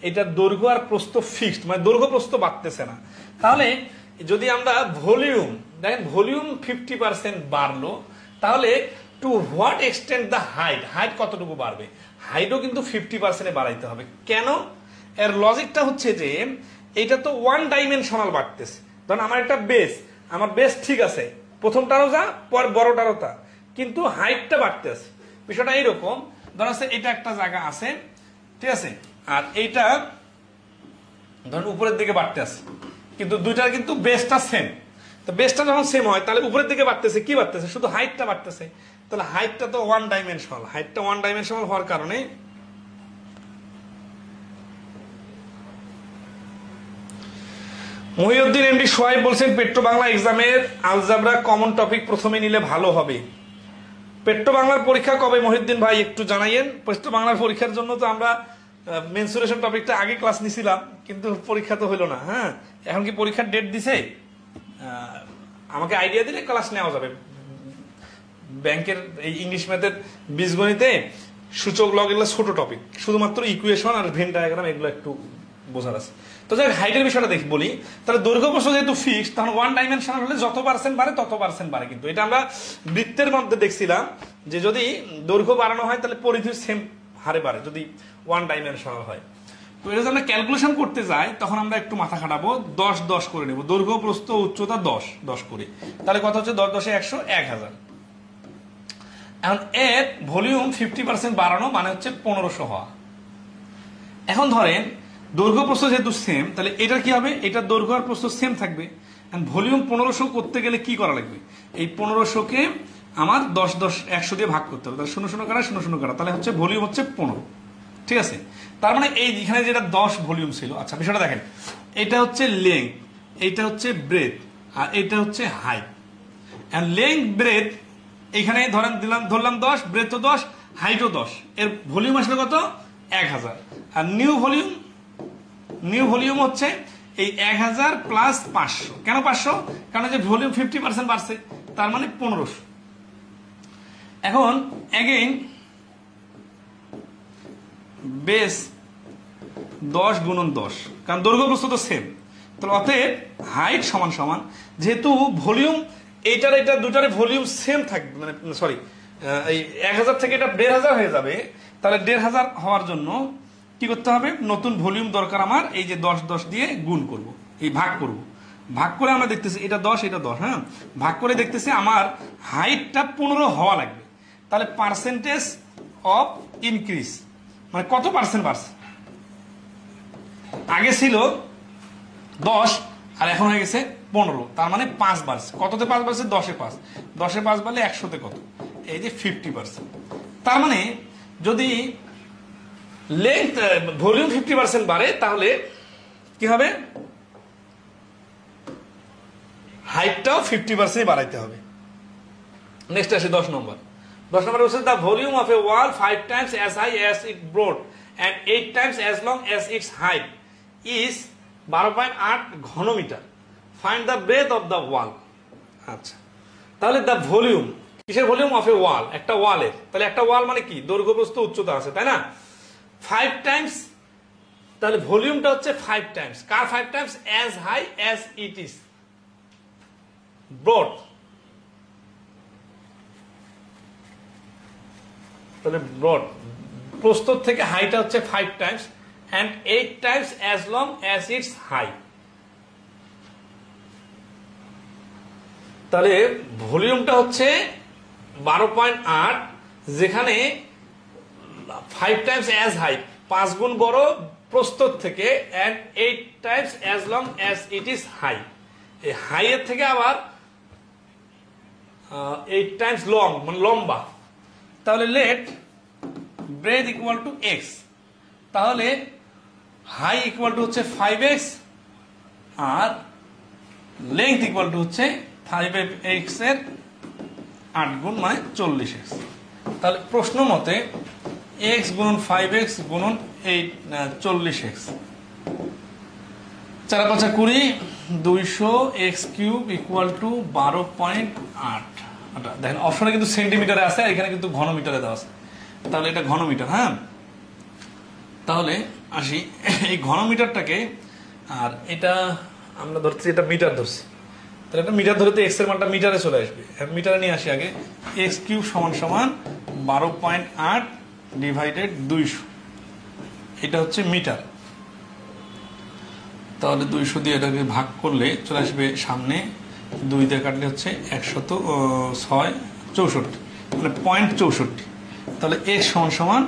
এটার দৈর্ঘ্য আর প্রস্থ ফিক্সড, মানে দৈর্ঘ্য প্রস্থ বাড়তেছে না। তাহলে যদি আমরা ভলিউম দেখেন, ভলিউম 50% বাড়লো, তাহলে to what extent the height কতটুকু বাড়বে, হাইটও কিন্তু 50% বাড়াইতে হবে। কেন? এর লজিকটা হচ্ছে যে এটা তো ওয়ান ডাইমেনশনাল বাড়তেছে। ধরুন আমার একটা বেস, আমার বেস ঠিক আছে, প্রথমটারও যা পর বড়টারও তা, কিন্তু হাইটটা বাড়তে আছে। বিষয়টা এইরকম, ধরুন আছে এটা একটা জায়গা আছে, ঠিক আছে, আর এইটা ধরুন উপরের দিকে বাড়তে আছে, কিন্তু দুইটার কিন্তু বেসটা সেম। তো বেসটা যখন সেম হয় তাহলে উপরের দিকে বাড়তেছে, কি বাড়তেছে, শুধু হাইটটা বাড়তেছে। তাহলে হাইটটা তো ওয়ান ডাইমেনশনাল, হাইটটা ওয়ান ডাইমেনশনাল হওয়ার কারণে মহিউদ্দিন এমডি সোহাইব বলছেন পেট্রো বাংলা এক্সামের আলজাবরা কমন টপিক প্রথমে নিলে ভালো হবে। পেট্রো বাংলার পরীক্ষা কবে মহিউদ্দিন ভাই একটু জানাইয়েন। পেট্রো বাংলার পরীক্ষার জন্য তো আমরা মেনসুরেশন টপিকটা আগে ক্লাস নিছিলাম, কিন্তু পরীক্ষা তো হইলো না। হ্যাঁ, এখন কি পরীক্ষার ডেট দিছে? আমাকে আইডিয়া দিলে ক্লাস নেওয়া যাবে। ব্যাংকের এই ইংলিশ ম্যাথের বীজগণিতে সূচক লগ এগুলো ছোট টপিক, শুধুমাত্র ইকুয়েশন আর ভেন ডায়াগ্রাম এগুলো একটু বোঝার আছে। তো যাই হাইটের বিষয়টা দেখি বলি, তাহলে দৈর্ঘ্য প্রস্থ যেহেতু ফিক্সড, তখন ওয়ান ডাইমেনশনাল হলে যত পার্সেন্ট বাড়ে তত পার্সেন্ট বাড়ে। কিন্তু এটা আমরা বৃত্তের মধ্যে দেখছিলাম যে যদি দৈর্ঘ্য বাড়ানো হয় তাহলে পরিধি সেম হারে বাড়ে যদি ওয়ান ডাইমেনশনাল হয়। তো এটা যদি আমরা ক্যালকুলেশন করতে যাই তখন আমরা একটু মাথা খাটাবো, 10 করে নেব, দৈর্ঘ্য প্রস্থ উচ্চতা 10 করে, তাহলে কত হচ্ছে 10 10 100 1000। এখন এর ভলিউম 50% বাড়ানো মানে হচ্ছে 1500 হওয়া। এখন ধরেন দৈর্ঘ্য প্রস্থ যেহেতু সেম, তাহলে এটা কি হবে, এটার দৈর্ঘ্য আর প্রস্থ সেম থাকবে। ভলিউম 1500 করতে গেলে কি করা লাগবে, এই 1500কে আমার 10 10 100 দিয়ে ভাগ করতে হবে, তাহলে 0 0 কাটা 0 0 কাটা, তাহলে হচ্ছে ভলিউম হচ্ছে 15। ঠিক আছে, তার মানে এই এখানে যেটা 10 ভলিউম ছিল। আচ্ছা বিষয়টা দেখেন, এটা হচ্ছে লেংথ, এইটা হচ্ছে ব্রেথ, আর এটা হচ্ছে হাইট। এন্ড লেংথ ব্রেথ এখানে ধরলাম 10, ব্রেথও 10, হাইটও 10, এর ভলিউম আসলে কত 1000। আর নিউ ভলিউম হচ্ছে এই 1000 প্লাস 500। কেন 500? কারণ যে ভলিউম 50% বাড়ছে, তার মানে 1500। এখন এগেইন বেস 10 গুণন 10, কারণ দৈর্ঘ্য প্রস্থ তো সেম, তাহলে অতএব হাইট সমান সমান, যেহেতু ভলিউম এইটার দুটারে ভলিউম সেম থাকবে, মানে সরি এই 1000 থেকে এটা 1500 হয়ে যাবে, তাহলে 1500 হওয়ার জন্য কি করতে হবে, নতুন ভলিউম দরকার আমার। এই যে 10 10 দিয়ে গুণ করব, এই ভাগ করব, ভাগ করে আমরা দেখতেছি এটা 10 এটা 10, হ্যাঁ, ভাগ করে দেখতেছি আমার হাইটটা 15 হওয়া লাগবে। তাহলে পার্সেন্টেজ অফ ইনক্রিজ মানে কত পার্সেন্ট বাড়ছে, আগে ছিল 10 আর এখন হয়ে গেছে 15, তার মানে 5 বাড়ছে। কততে 5 বাড়ছে? 10-এ 5, 10-এ 5 বাড়লে 100-তে কত, এই যে 50%। তার মানে যদি লেংথ ভলিউম 50% বাড়ে তাহলে কি হবে, হাইটটাও 50% বাড়াইতে হবে। নেক্সট আসে 10 নম্বর। 10 নম্বরে বলছে the volume of a wall 5 times as high as it broad and 8 times as long as its height is 12.8 ঘনমিটার। Find the breadth of the wall। আচ্ছা, তাহলে the volume কিসের ভলিউম? অফ এ ওয়াল, একটা ওয়ালের। তাহলে একটা ওয়াল মানে কি, দৈর্ঘ্য প্রস্থ উচ্চতা আছে, তাই না? 5 টাইমস, তাহলে ভলিউমটা হচ্ছে 5 Times, car 5 Times? as high as it is broad। তাহলে ব্রড প্রস্থ থেকে হাইটা হচ্ছে 5 Times and 8 times as long as its height। তাহলে ভলিউমটা হচ্ছে 12.8, যেখানে 5 টাইমস as high 5 গুণ বড় প্রস্থর থেকে, and 8 times as long as it is high। এই হাই এর থেকে আবার 8 টাইমস লং মানে লম্বা। তাহলে let breadth equal to x, তাহলে হাই ইকুয়াল টু হচ্ছে 5x R length equal to হচ্ছে 5x এর 8 গুণ মানে 40x। তাহলে প্রশ্ন মতে x গুণন 5x গুণন 40x, 4 5 20, 200x³ ইকুয়াল টু 12.8। দেখেন অপশনে কিন্তু সেন্টিমিটারে আছে, এখানে কিন্তু ঘনমিটারে দেওয়া আছে, তাহলে এটা ঘনমিটার। হ্যাঁ, তাহলে আসি এই ঘনমিটারটাকে, আর এটা আমরা ধরছি এটা মিটার ধরছি, তাহলে এটা মিটার ধরে তো এক্স এর মানটা মিটারে চলে আসবে। মিটারে নিয়ে আসি আগে, x³ সমান সমান 12.8 ডিভাইডেড 200, এটা হচ্ছে মিটার। তাহলে 200 দিয়ে এটাকে ভাগ করলে চলে আসবে সামনে, 2 দিয়ে কাটলে হচ্ছে 106 64, মানে 0.64। তাহলে x সমান সমান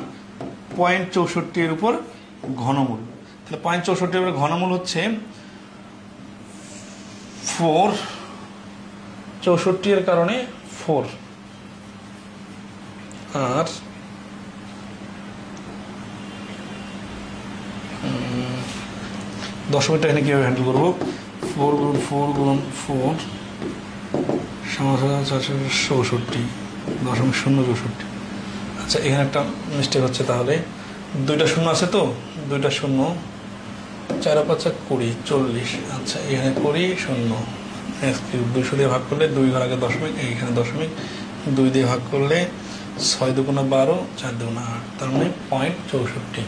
0.64 এর উপর ঘনমূল, তাহলে 0.64 এর উপর ঘনমূল হচ্ছে 4, 64 এর কারণে 4, আর দশমিকটা এখানে কিভাবে হ্যান্ডেল করবো, 4 গুণ 4 গুণ 4 সমান 464, 0.064। আচ্ছা, এখানে একটা মিস্টেক হচ্ছে, তাহলে 2টা শূন্য আছে তো, 2টা শূন্য, 4 5 20 40। আচ্ছা, এখানে 20 শূন্য, x³ 200 দিয়ে ভাগ করলে 2 ঘর আগে দশমিক, এইখানে দশমিক, 2 দিয়ে ভাগ করলে 6 দুগুণে 12, 4 দুগুণে 8, তার মানে 0.64।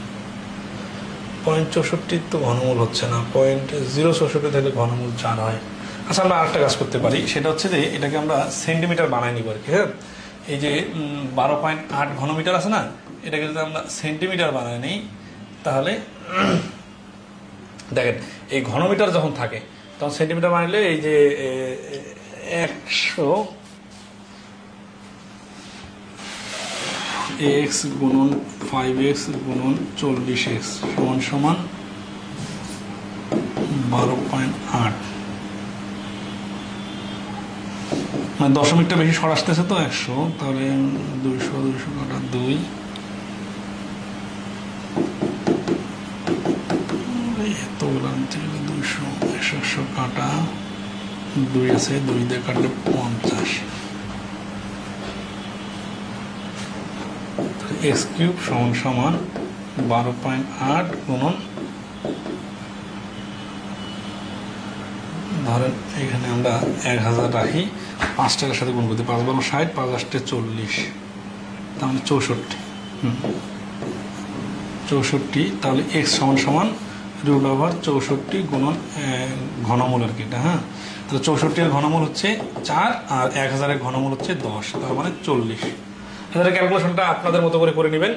0.64 তো ঘনমূল হচ্ছে না, 0.064 থাকলে ঘনমূল 4 হয়। আচ্ছা, আমরা আরেকটা কাজ করতে পারি, সেটা হচ্ছে যে এটাকে আমরা সেন্টিমিটার বানাই নিব আর কি। হ্যাঁ, এই যে 12.8 ঘনমিটার আছে না, এটাকে যদি আমরা সেন্টিমিটার বানাই নিই, তাহলে দেখেন এই ঘনমিটার যখন থাকে তখন সেন্টিমিটার বানাইলে এই যে 100 x গুণন 5x গুণন 40x সমান সমান 12.8, মানে দশমিকটা বেশি সর আসতেছে তো 100, তাহলে 200 200 কাটা 2, এতগুলো 200 100 কাটা 2 আছে, 2 দিয়ে কাটলে 50, x³ সমান সমান 12.8 গুণন, ধরেন এখানে আমরা 1000 রাখি, 5 টাকার সাথে গুণ করতে, 5 12 60, 5 8 40, তার মানে 64। 64, তাহলে x সমান সমান √64 গুণন ঘনমূল আর কি এটা। হ্যাঁ, তাহলে 64 এর ঘনমূল হচ্ছে 4 আর 1000 এর ঘনমূল হচ্ছে 10, তার মানে 40। এখানে ক্যালকুলেশনটা আপনাদের মতো করে নেবেন,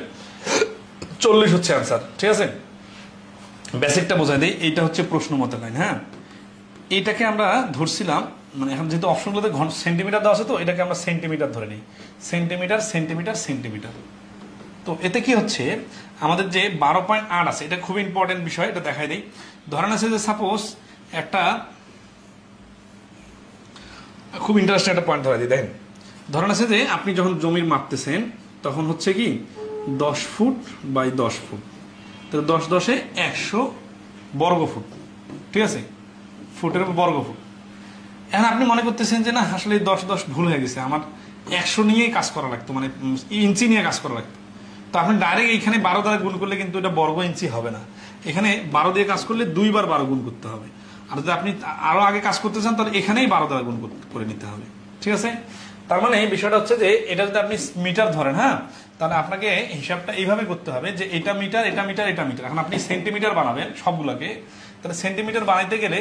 40 হচ্ছে অ্যান্সার। ঠিক আছে, বেসিকটা বোঝাই দিই, এইটা হচ্ছে প্রশ্ন মতে লাইন। হ্যাঁ, এইটাকে আমরা ধরছিলাম, মানে এখন যেহেতু অপশনগুলোতে সেন্টিমিটার দেওয়া আছে তো এটাকে আমরা সেন্টিমিটার ধরে নিই, সেন্টিমিটার সেন্টিমিটার সেন্টিমিটার। তো এতে কি হচ্ছে, আমাদের যে 12.8 আছে, এটা খুব ইম্পর্টেন্ট বিষয়, এটা দেখাই দিই। ধরেন আছে যে সাপোজ একটা খুব ইন্টারেস্টিং একটা পয়েন্ট ধরা দিই। দেখেন, ধরেন আছে যে আপনি যখন জমির মাপতেছেন তখন হচ্ছে কি 10 ফুট বাই 10 ফুট, তো 10 10 100 বর্গ ফুট। ঠিক আছে, ফুটের বর্গ ফুট। এখন আপনি মনে করতেছেন যে না, আসলে 10 10 ভুল হয়ে গেছে, আমার 100 নিয়েই কাজ করা লাগতো, মানে ইঞ্চি নিয়ে কাজ করা লাগতো। তো আপনি ডাইরেক্ট এইখানে 12 দ্বারা গুণ করলে কিন্তু এটা বর্গ ইঞ্চি হবে না, এখানে 12 দিয়ে কাজ করলে 2 বার 12 গুণ করতে হবে। আর যদি আপনি আরো আগে কাজ করতে চান তাহলে এখানেই 12 দ্বারা গুণ করে নিতে হবে। ঠিক আছে, তার মানে বিষয়টা হচ্ছে যে এটা যদি আপনি মিটার ধরেন, হ্যাঁ, তাহলে আপনাকে হিসাবটা এইভাবে করতে হবে যে এটা মিটার, এটা মিটার, এটা মিটার। এখন আপনি সেন্টিমিটার বানাবেন সবগুলোকে, তাহলে সেন্টিমিটার বানাইতে গেলে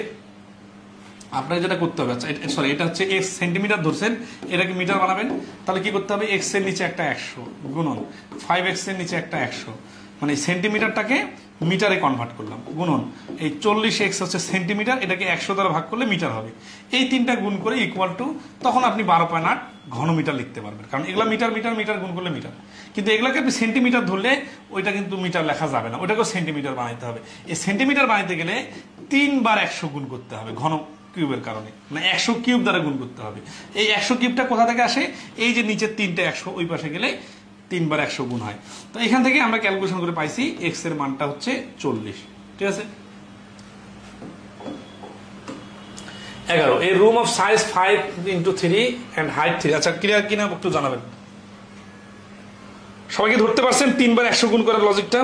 আপনাকে যেটা করতে হবে, সরি এটা হচ্ছে x সেন্টিমিটার ধরছেন, এটাকে মিটার বানাবেন, তাহলে কি করতে হবে, x এর নিচে একটা 100 গুণন 5x এর নিচে একটা 100, মানে সেন্টিমিটারটাকে মিটারে কনভার্ট করলাম, গুণন এই 40x হচ্ছে সেন্টিমিটার, এটাকে 100 দ্বারা ভাগ করলে মিটার হবে। এই তিনটা গুণ করে ইকুয়াল টু, তখন আপনি 12.8 ঘনমিটার লিখতে পারবেন, কারণ এগুলো মিটার মিটার মিটার গুণ করলে মিটার। কিন্তু এগুলোকে আপনি সেন্টিমিটার ধরলে ওইটা কিন্তু মিটার লেখা যাবে না, ওইটাকেও সেন্টিমিটার বানাইতে হবে। এই সেন্টিমিটার বানাইতে গেলে 3 বার 100 গুণ করতে হবে ঘন কিউবের কারণে, মানে 100 কিউব দ্বারা গুণ করতে হবে। এই 100 কিউবটা কোথা থেকে আসে, এই যে নিচের 3টে 100 ওই পাশে গেলে 3 বার 100 গুণ হয়। তো এখান থেকে আমরা ক্যালকুলেশন করে পাইছি এক্স এর মানটা হচ্ছে 40। ঠিক আছে। 11 a room of size 5 × 3 and height 3। আচ্ছা ক্লিয়ার কিনা একটু জানাবেন। সবাইকে ধরতে পারছেন 3 বার 100 গুণ করার লজিকটা?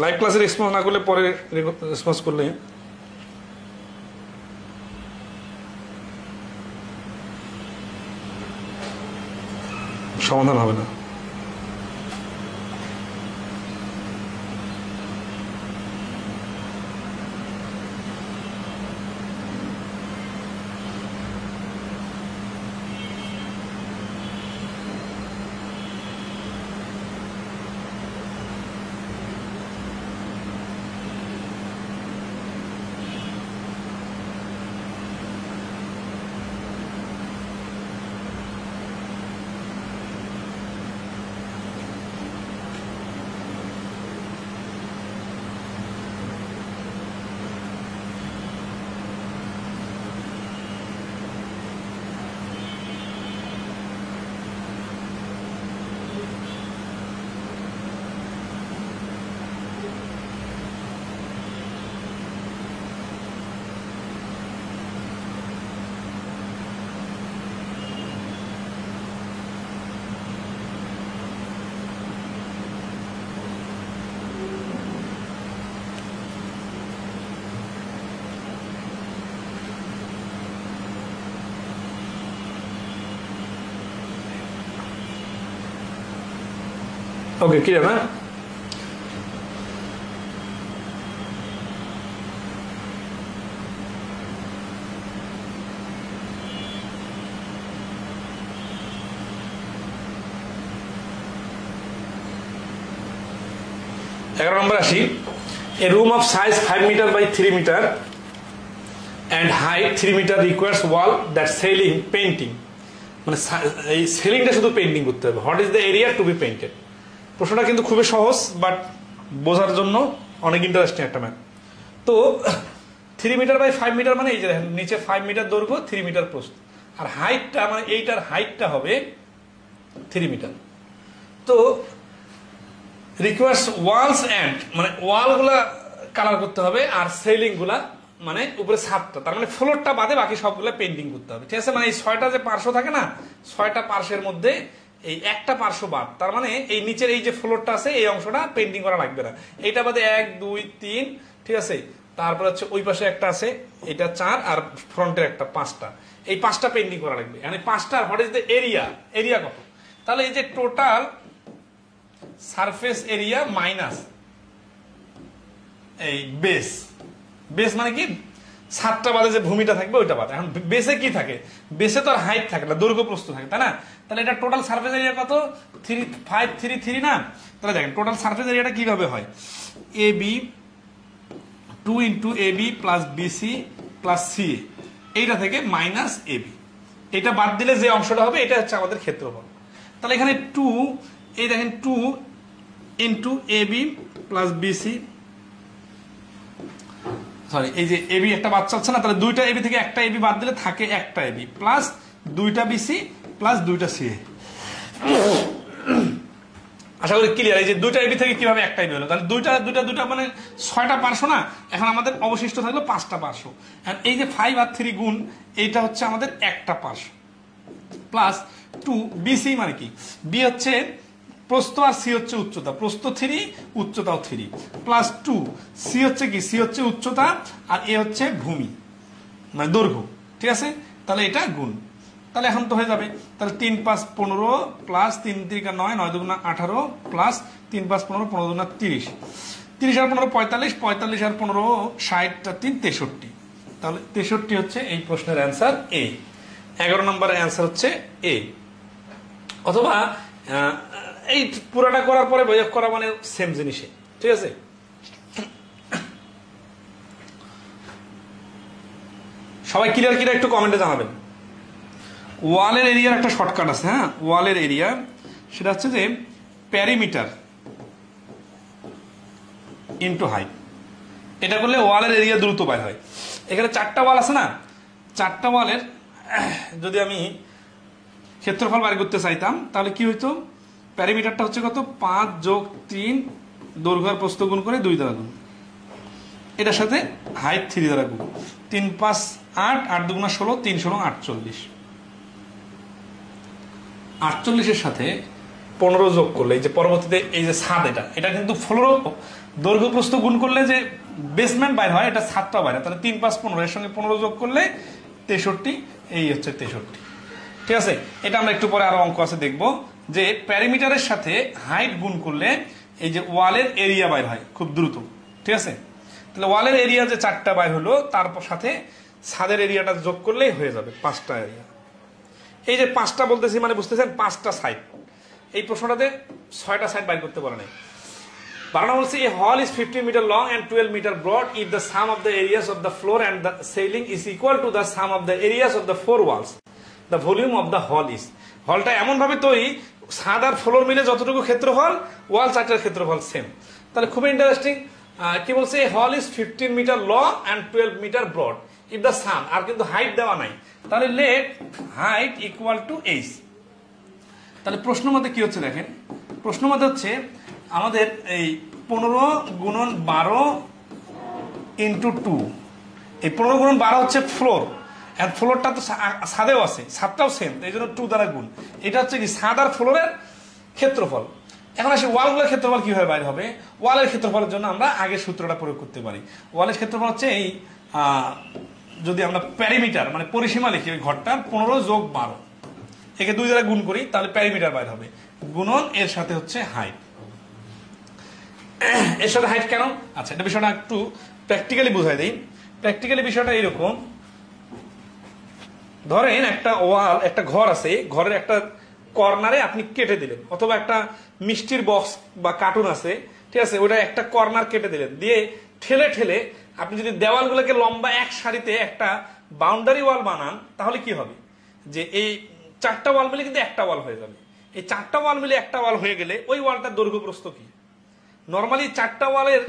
লাইভ ক্লাসে রেসপন্স না করলে পরে রেসপন্স করলে সমাধান হবে না। ওকে ক্লিয়ার না? নম্বর আসি। A room of size 5 metre by 3 metre and height 3 metre requires wall that ceiling painting। মানে এই সিলিংটা শুধু পেইন্টিং করতে হবে। What is the area to be painted? প্রশ্নটা কিন্তু খুবই সহজ, বাট বোঝার জন্য অনেক ইন্টারেস্টিং একটা ম্যাথ। তো 3 মিটার বাই 5 মিটার মানে এই যে দেখেন নিচে 5 মিটার দৈর্ঘ্য, 3 মিটার প্রস্থ, আর হাইটটা মানে এইটার হাইটটা হবে 3 মিটার। তো রিকোয়ার্স ওয়ালস এন্ড মানে ওয়ালগুলা কালার করতে হবে, আর সেলিং গুলা মানে উপরে ছাদটা, তার মানে ফ্লোরটা বাদে বাকি সবগুলা পেইন্টিং করতে হবে। ঠিক আছে। মানে এই 6টা যে পার্শ্ব থাকে না, 6টা পার্শ্বের মধ্যে এই একটা পার্শ্ব বাদ, তার মানে এই নিচের এই যে ফ্লোরটা আছে এই অংশটা পেইন্টিং করা লাগবে না। এইটা বাদে 1 2 3, ঠিক আছে। তারপর হচ্ছে ওই পাশে একটা আছে, এটা 4, আর ফ্রন্টের একটা 5টা, এই 5টা পেইন্টিং করা লাগবে। মানে 5টা what is the area, area কত? তাহলে এই যে টোটাল সারফেস এরিয়া মাইনাস এই বেস, বেস মানে কি 7টা বাদে যে ভূমিটা থাকবে ওইটা বাদে। এখন বেসে কি থাকে? বেসে তো আর হাইট থাকে না, দৈর্ঘ্য প্রস্থ থাকে, তাই না? তাহলে এটা টোটাল সারফেস এরিয়া কত? 533 না? তাহলে দেখেন টোটাল সারফেস এরিয়াটা কিভাবে হয়? AB 2 × AB plus BC plus CA, এইটা থেকে মাইনাস AB, এটা বাদ দিলে যে অংশটা হবে এটা হচ্ছে আমাদের ক্ষেত্রফল। তাহলে এখানে 2, এই দেখেন 2 × AB প্লাস BC, সরি এই যে AB একটা বাদ চাচ্ছে না, তাহলে 2টা AB থেকে একটা AB বাদ দিলে থাকে একটা AB প্লাস 2টা BC প্লাস 2টা CA। আশা করি ক্লিয়ার। এই যে 2টা AB থেকে কিভাবে একটা AB হলো? তাহলে দুইটা মানে 6টা পার্শ্ব না, এখন আমাদের অবশিষ্ট থাকলো 5টা পার্শ্ব। এই যে 5 আর 3 গুণ এইটা হচ্ছে আমাদের একটা পার্শ্ব প্লাস 2 BC মানে কি? B হচ্ছে প্রস্থ আর C হচ্ছে উচ্চতা, প্রস্থ 3 উচ্চতাও 3 প্লাস 2 C হচ্ছে কি? C হচ্ছে উচ্চতা আর A হচ্ছে ভূমি মানে দৈর্ঘ্য। ঠিক আছে। তাহলে এটা গুণ, তাহলে এখন তো হয়ে যাবে। তাহলে 3 5 15 প্লাস 3 3 9 9 2 18 প্লাস 3 5 15 15 2 30, 30 আর 15 45, 45 আর 15 60 আর 3 63। তাহলে 63 হচ্ছে এই প্রশ্নের অ্যান্সার এ। 11 নম্বরের অ্যান্সার হচ্ছে এ। অথবা এই পুরাটা করার পরে বৈয়োগ করা মানে সেম জিনিসে। ঠিক আছে। সবাই ক্লিয়ার কিনা একটু কমেন্টে জানাবেন। ওয়ালের এরিয়ার একটা শর্টকাট আছে। হ্যাঁ, ওয়ালের এরিয়া সেটা হচ্ছে যে প্যারিমিটার ইনটু হাইট। এটা করলে ওয়ালের এরিয়া দ্রুত বের হয়। এখানে 4টা ওয়াল আছে না, 4টা ওয়ালের যদি আমি ক্ষেত্রফল বের করতে চাইতাম, তাহলে কি হইতো, প্যারিমিটারটা হচ্ছে কত, 5 যোগ 3 দৈর্ঘ্য আর প্রস্থ গুণ করে 2 দ্বারা গুণ, এটার সাথে হাইট 3 দ্বারা গুণ, 3 5 8, 8 দুগুণা 16, 3 16 48, 48-এর সাথে 15 যোগ করলে এই যে পরবর্তীতে এই যে ছাদ, এটা কিন্তু ফ্লোর দৈর্ঘ্য প্রস্থ গুণ করলে যে বেসমেন্ট বাইর হয়, এটা ছাদটা বাইরে, তাহলে 3 5 15 এর সঙ্গে 15 যোগ করলে 63, এই হচ্ছে 63। ঠিক আছে, এটা আমরা একটু পরে আরো অঙ্ক আছে দেখবো, যে প্যারিমিটারের সাথে হাইট গুণ করলে এই যে ওয়ালের এরিয়া বাইর হয় খুব দ্রুত। ঠিক আছে, তাহলে ওয়ালের এরিয়া যে 4টা বাইর হলো, তারপর সাথে ছাদের এরিয়াটা যোগ করলেই হয়ে যাবে 5টা এরিয়া। এই যে 5টা বলতেছি মানে বুঝতেছেন 5টা সাইড, এই প্রশ্নটাতে 6টা সাইড বাইর করতে পারে নাই। 12 বলছে a hall is 15 meter long and 12 meter broad if the sum of the areas of the floor and the ceiling is equal to the sum of the areas of the four walls, the volume of the hall is। হলটা এমন ভাবে তৈরি, ছাদ আর floor মিলে যতটুকু ক্ষেত্রফল, ওয়াল 4টার ক্ষেত্রফল same. তাহলে খুবই ইন্টারেস্টিং। কি বলছে, a hall is 15 meter long and 12 meter broad if the sum, আর কিন্তু হাইট দেওয়া নাই, তাহলে let height equal to h। তাহলে প্রশ্ন মতে কি হচ্ছে দেখেন, প্রশ্ন মতে হচ্ছে আমাদের এই 15 গুণন 12 ইন্টু 2, এই 15 গুণন 12 হচ্ছে ফ্লোর, আর ফ্লোরটা তো ছাদেও আছে, ছাদটাও সেম, এই জন্য 2 দ্বারা গুণ। এটা হচ্ছে কি ছাদ আর ফ্লোরের ক্ষেত্রফল। এখন আসি ওয়ালগুলোর ক্ষেত্রফল কিভাবে বাইর হবে। ওয়ালের ক্ষেত্রফলের জন্য আমরা আগে সূত্রটা প্রয়োগ করতে পারি। ওয়ালের ক্ষেত্রফল হচ্ছে এই, যদি আমরা প্যারিমিটার মানে পরিসীমা লিখি, ওই ঘরটার 15 যোগ 12, একে 2 দ্বারা গুণ করি, তাহলে প্যারিমিটার বাইর হবে, গুণন এর সাথে হচ্ছে হাইট। এর সাথে হাইট কেন, আচ্ছা এটা বিষয়টা একটু প্র্যাকটিক্যালি বুঝাই দেই। প্র্যাকটিক্যালি বিষয়টা এরকম, ধরেন একটা ওয়াল, একটা ঘর আছে, ঘরের একটা কর্নারে আপনি কেটে দিলেন, অথবা একটা মিষ্টির বক্স বা কার্টুন আছে, ঠিক আছে, ওটা একটা কর্নার কেটে দিলেন, দিয়ে ঠেলে ঠেলে আপনি যদি দেওয়ালগুলোকে লম্বা এক সারিতে একটা বাউন্ডারি ওয়াল বানান, তাহলে কি হবে, যে এই 4টা ওয়াল মিলে কিন্তু একটা ওয়াল হয়ে যাবে। এই 4টা ওয়াল মিলে একটা ওয়াল হয়ে গেলে ওই ওয়ালটার দৈর্ঘ্য প্রস্থ কি, নর্মালি 4টা ওয়ালের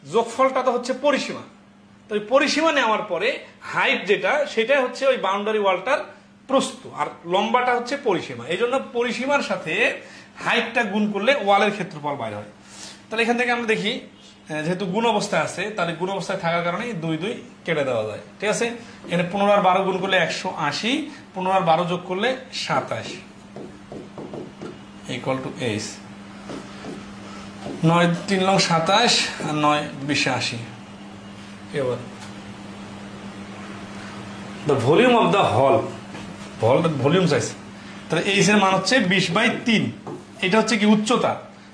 যোগফলটা তো হচ্ছে পরিসীমা, তো ওই পরিসীমা নেওয়ার পরে হাইট যেটা, সেটা হচ্ছে ওই বাউন্ডারি ওয়ালটার প্রস্থ, আর লম্বাটা হচ্ছে পরিসীমা। এই জন্য পরিসীমার সাথে হাইটটা গুণ করলে ওয়ালের ক্ষেত্রফল বাইর হয়। তাহলে এখান থেকে আমরা দেখি, যেহেতু গুণ অবস্থায় আছে, তাহলে গুণ অবস্থায় থাকার কারণে 2 2 কেটে দেওয়া যায়। ঠিক আছে, এখানে 15 আর 12 গুণ করলে 180, 15 আর 12 যোগ করলে 27 ইকুয়াল টু এইচ। 9 3 লং 27 আর 9 20 80। এবার the volume of the hall, volume চাইছে, তাহলে এইচ এর মান হচ্ছে 20/3, এটা হচ্ছে কি উচ্চতা,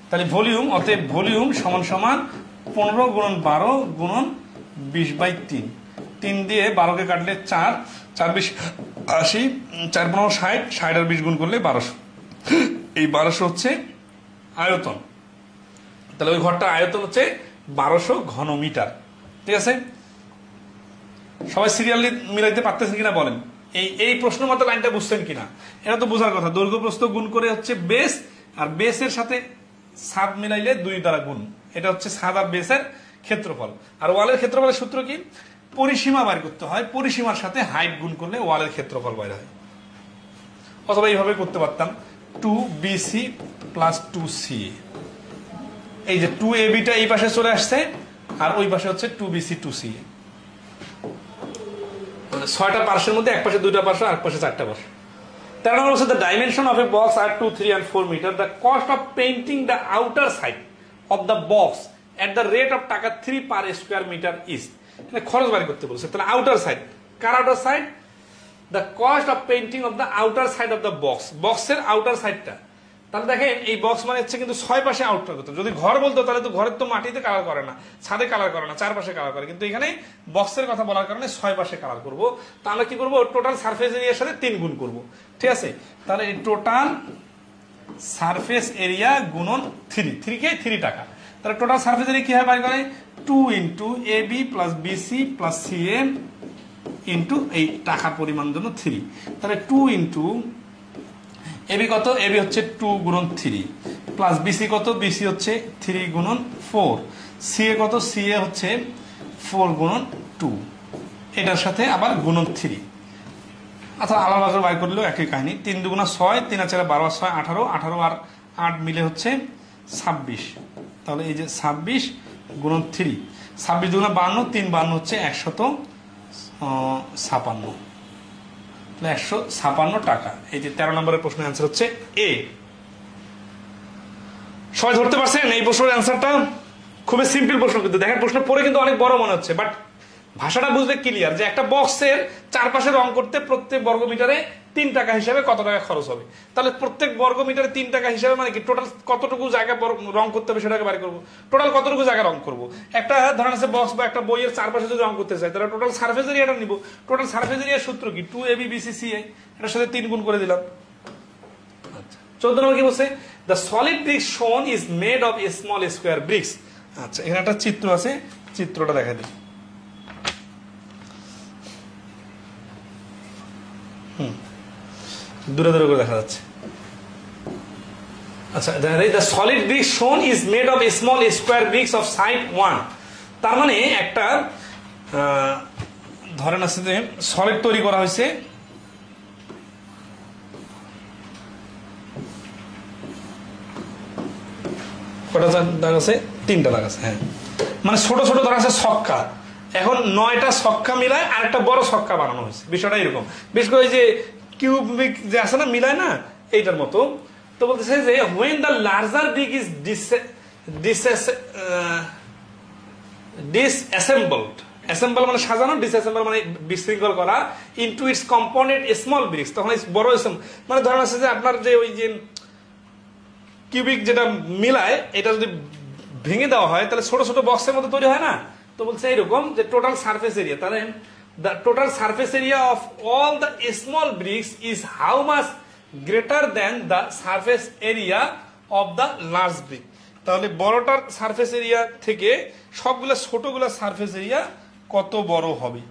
তাহলে ভলিউম, অতএব ভলিউম সমান সমান 15 গুণন 12 গুণন 20/3, 3 দিয়ে 12কে কাটলে 4, 4 20 80, 4 15 60, 60 আর 20 গুণ করলে 1200, এই 1200 হচ্ছে আয়তন। তাহলে ওই ঘরটা আয়তন হচ্ছে 1200 ঘন মিটার। ঠিক আছে, সবাই সিরিয়ালি মিলাইতে পারতেছেন কিনা বলেন, এই প্রশ্ন মতো লাইনটা বুঝছেন কিনা, এটা তো বোঝার কথা। দৈর্ঘ্য প্রস্থ গুণ করে হচ্ছে বেস, আর বেসের সাথে ছাদ মিলাইলে 2 দ্বারা গুণ, এটা হচ্ছে ছাদ আর বেসের ক্ষেত্রফল। আর ওয়ালের ক্ষেত্রফলের সূত্র কি, পরিসীমা বাইর করতে হয়, পরিসীমার সাথে হাইট গুণ করলে ওয়ালের ক্ষেত্রফল বাইর হয়। অথবা এইভাবে করতে পারতাম, 2BC প্লাস 2CA, এই যে 2ABটা এই পাশে চলে আসছে, আর ওই পাশে হচ্ছে 2BC 2CA, 6টা পার্শ্বের মধ্যে এক পাশে 2টা পার্শ্ব, আর পাশে 4টা পার্শ্ব। 13 নম্বর হচ্ছে the dimension of a box are 2 3 and 4 meter, the cost of painting the outer side of the box at the rate of টাকা 3 per square meter is, মানে খরচ বাড়ি করতে বলছে। তাহলে outer side, car outer side, the cost of painting of the outer side of the box, বক্সের outer সাইডটা। তাহলে দেখেন এই বক্স মানে হচ্ছে কিন্তু 6 পাশে আউটার করতে, যদি ঘর বলতো তাহলে তো ঘরের তো মাটিতে কালার করে না, ছাদে কালার করে না, 4 পাশে কালার করে, কিন্তু এখানে বক্সের কথা বলার কারণে 6 পাশে কালার করব। তাহলে কি করব, টোটাল সারফেস এরিয়ার সাথে 3 গুণ করব। ঠিক আছে, তাহলে এই টোটাল সারফেস এরিয়া গুণন 3, 3 কে 3 টাকা, তাহলে টোটাল সারফেস এরিয়া কি হয় বাইর করে, 2 into AB plus BC plus CA into এই টাকার পরিমাণ জন্য 3, তাহলে 2 ইন্টু AB কত, AB হচ্ছে 2 গুণন 3, প্লাস BC কত, BC হচ্ছে 3 গুণন 4, CA কত, CA হচ্ছে 4 গুণন 2, এটার সাথে আবার গুণন 3, আচ্ছা আলাদা করে বাই করলেও একই কাহিনী। 3 দুগুণা 6, 3 আর 4 12 আর 6 18, 18 আর 8 মিলে হচ্ছে 26। তাহলে এই যে 26 গুণন 3, 26 দুগুণা 52, 3 52 হচ্ছে 156, 156 টাকা। এই যে 13 নম্বরের প্রশ্নের অ্যান্সার হচ্ছে এ। সবাই ধরতে পারছেন এই প্রশ্নের অ্যান্সারটা? খুবই সিম্পল প্রশ্ন, কিন্তু দেখেন প্রশ্ন পড়ে কিন্তু অনেক বড় মনে হচ্ছে, বাট ভাষাটা বুঝলে ক্লিয়ার যে একটা বক্সের চারপাশে রং করতে প্রত্যেক বর্গ মিটারে 3 টাকা হিসাবে কত টাকা খরচ হবে। তাহলে প্রত্যেক বর্গ মিটারে 3 টাকা হিসাবে মানে কি টোটাল কতটুকু জায়গা রং করতে হবে সেটাকে বাড়ি করবো। টোটাল কতটুকু জায়গা রং করবো, একটা ধরেন আছে বক্স বা একটা বইয়ের চারপাশে যদি রং করতে চাই তাহলে টোটাল সারফেস এরিয়াটা নিব। টোটাল সারফেস এরিয়ার সূত্র কি 2ab bc ca, এটার সাথে 3 গুণ করে দিলাম। আচ্ছা 14 নম্বর কি বলছে, the solid bricks shown is made of small square bricks. আচ্ছা এখানে একটা চিত্র আছে, চিত্রটা দেখা দিই। দূরে দূরে করে দেখা যাচ্ছে। আচ্ছা the solid bricks shown is made of small square bricks of side 1। তার মানে একটা ধরেন আছে যে সলিড তৈরি করা হয়েছে, কটা দাগ আছে? 3টা দাগ আছে। হ্যাঁ মানে ছোট ছোট দাগ আছে ছক্কা। এখন 9টা ছক্কা মিলায় আর একটা বড় ছক্কা বানানো হয়েছে। বিষয়টা এরকম, বিশেষ করে যে কিউবিক যে আছে না, মিলায় না, এইটার মতো। তো বলতেছে যে when the larger brick is disassembled, assemble মানে সাজানো, disassemble মানে বিশৃঙ্খল করা, into its component small bricks, তখন বড় মানে ধরেন আছে যে আপনার যে ওই যে কিউবিক যেটা মিলায় এটা যদি ভেঙে দেওয়া হয় তাহলে ছোট ছোট বক্সের মতো তৈরি হয় না। তো বলছে এইরকম যে টোটাল সারফেস এরিয়া, তাহলে the total surface area of all the small bricks is how much greater than the surface area of the large brick। তাহলে বড়টার সারফেস এরিয়া থেকে সবগুলা ছোটগুলা সারফেস এরিয়া কত বড় হবে,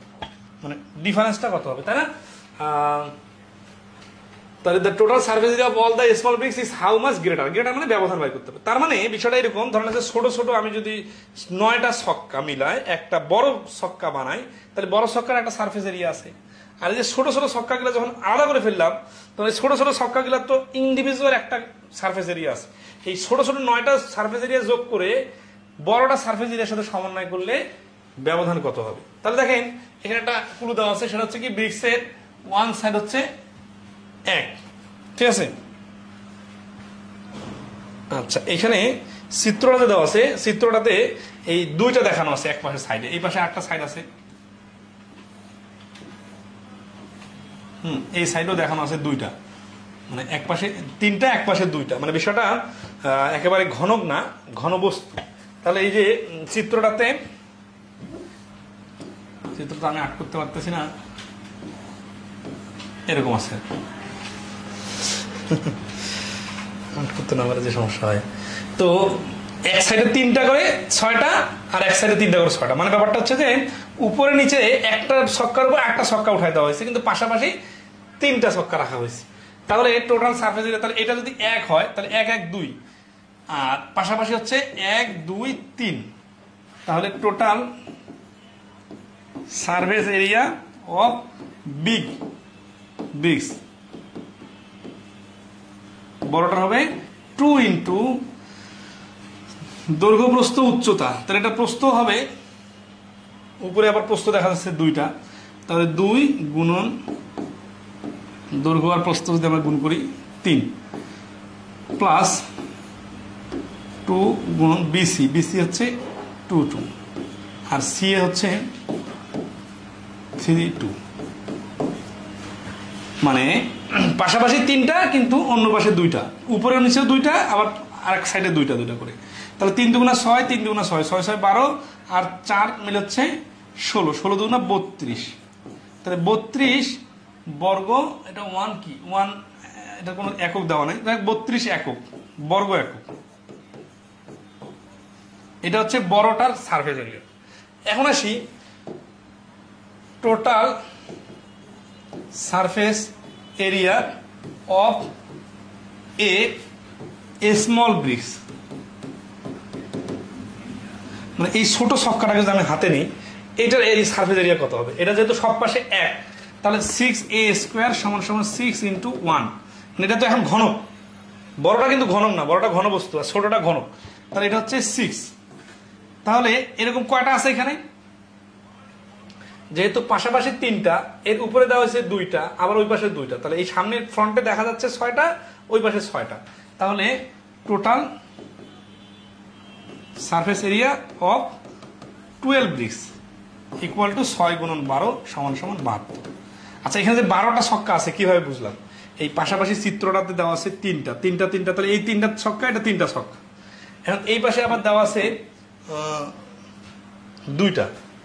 মানে ডিফারেন্সটা কত হবে, তাই না? তাহলে the total surface area of all the small bricks is how much greater, greater মানে ব্যবধান বাই করতে হবে। তার মানে বিষয়টা এরকম, ধরেন যে ছোট ছোট আমি যদি 9টা ছক্কা মিলাই একটা বড় ছক্কা বানাই, তাহলে বড় ছক্কার একটা সারফেস এরিয়া আছে। আর এই যে ছোট ছোট ছক্কাগুলো যখন আলাদা করে ফেললাম, তখন ছোট ছোট ছক্কাগুলো তো ইন্ডিভিজুয়াল একটা সারফেস এরিয়া আছে। এই ছোট ছোট 9টা সারফেস এরিয়া যোগ করে বড়টা সারফেস এরিয়ার সাথে সমন্বয় করলে ব্যবধান কত হবে। তাহলে দেখেন এখানে একটা ক্লু দেওয়া আছে, সেটা হচ্ছে কি ব্রিক্সের ওয়ান সাইড হচ্ছে 1, ঠিক আছে? আচ্ছা এখানে চিত্রটাতে দেওয়া আছে, চিত্রটাতে এই 2টা দেখানো আছে এক পাশে সাইডে, এই পাশে একটা সাইড আছে, এই সাইডও দেখানো আছে 2টা, মানে এক পাশে 3টা এক পাশে 2টা, মানে বিষয়টা একেবারে ঘনক না, ঘনবস্তু। তাহলে এই যে চিত্রটা আমি আট করতে পারতেছি না, এরকম আছে করতে না পারে যে সমস্যা হয়। তো এক সাইডে 3টা করে 6টা আর এক সাইডে 3টা করে 6টা, মানে ব্যাপারটা হচ্ছে যে উপরে নিচে একটা ছক্কার উপর একটা ছক্কা উঠাই দেওয়া হয়েছে, কিন্তু পাশাপাশি 3টা ছক্কা রাখা হয়েছে। তাহলে টোটাল সারফেস এরিয়া, তাহলে এটা যদি 1 হয় তাহলে 1 1 2 আর পাশাপাশি হচ্ছে 1 2 3, তাহলে total surface area of bricks বড়টার হবে 2 ইন্টু দৈর্ঘ্য প্রস্থ উচ্চতা। তাহলে এটা প্রস্থ হবে, উপরে আবার প্রস্থ দেখা যাচ্ছে 2টা, তাহলে 2 গুণন দৈর্ঘ্য আর প্রস্থ যদি আমরা গুণ করি 3 প্লাস 2 গুণন বিসি হচ্ছে 2 2 আর সিএ হচ্ছে 3 2, মানে পাশাপাশি 3টা কিন্তু অন্য পাশে 2টা, উপরে নিচেও 2টা, আবার আরেক সাইডে 2টা করে। তাহলে 3 দুগুণা 6, 3 দুগুণা 6, 6 6 12 আর 4 মিলে হচ্ছে 16, 16 দুগুণা 32, তাহলে 32 বর্গ, এটা 1 কি 1, এটা কোনো একক দেওয়া নাই, 32 একক বর্গ একক। এটা হচ্ছে বড়টার সারফেস এরিয়া। এখন আসি total surface area of a small bricks, মানে এই ছোট ছক্কাটাকে যদি আমি হাতে নিই, এটার এই সারফেস এরিয়া কত হবে। এটা যেহেতু সব পাশে 1, তাহলে 6a² সমান সমান 6 × 1, এটা তো এখন ঘনক, বড়টা কিন্তু ঘনক না, বড়টা ঘনবস্তু আর ছোটটা ঘনক, তাহলে এটা হচ্ছে 6। তাহলে এরকম কয়টা আছে এখানে, যেহেতু পাশাপাশি 3টা, এর উপরে দেওয়া হয়েছে 2টা, আবার ওই পাশে 2টা, তাহলে এই সামনের ফ্রন্টে দেখা যাচ্ছে 6টা, ওই পাশে 6টা, তাহলে total surface area of 12 bricks equal to 6 × 12 সমান সমান 72। আচ্ছা, এখানে যে 12টা ছক্কা আছে কিভাবে বুঝলাম, এই পাশাপাশি চিত্রটাতে দেওয়া আছে 3টা, তাহলে এই 3টা ছক্কা, এটা 3টা ছক্কা। এখন এই পাশে আবার দেওয়া আছে 2টা,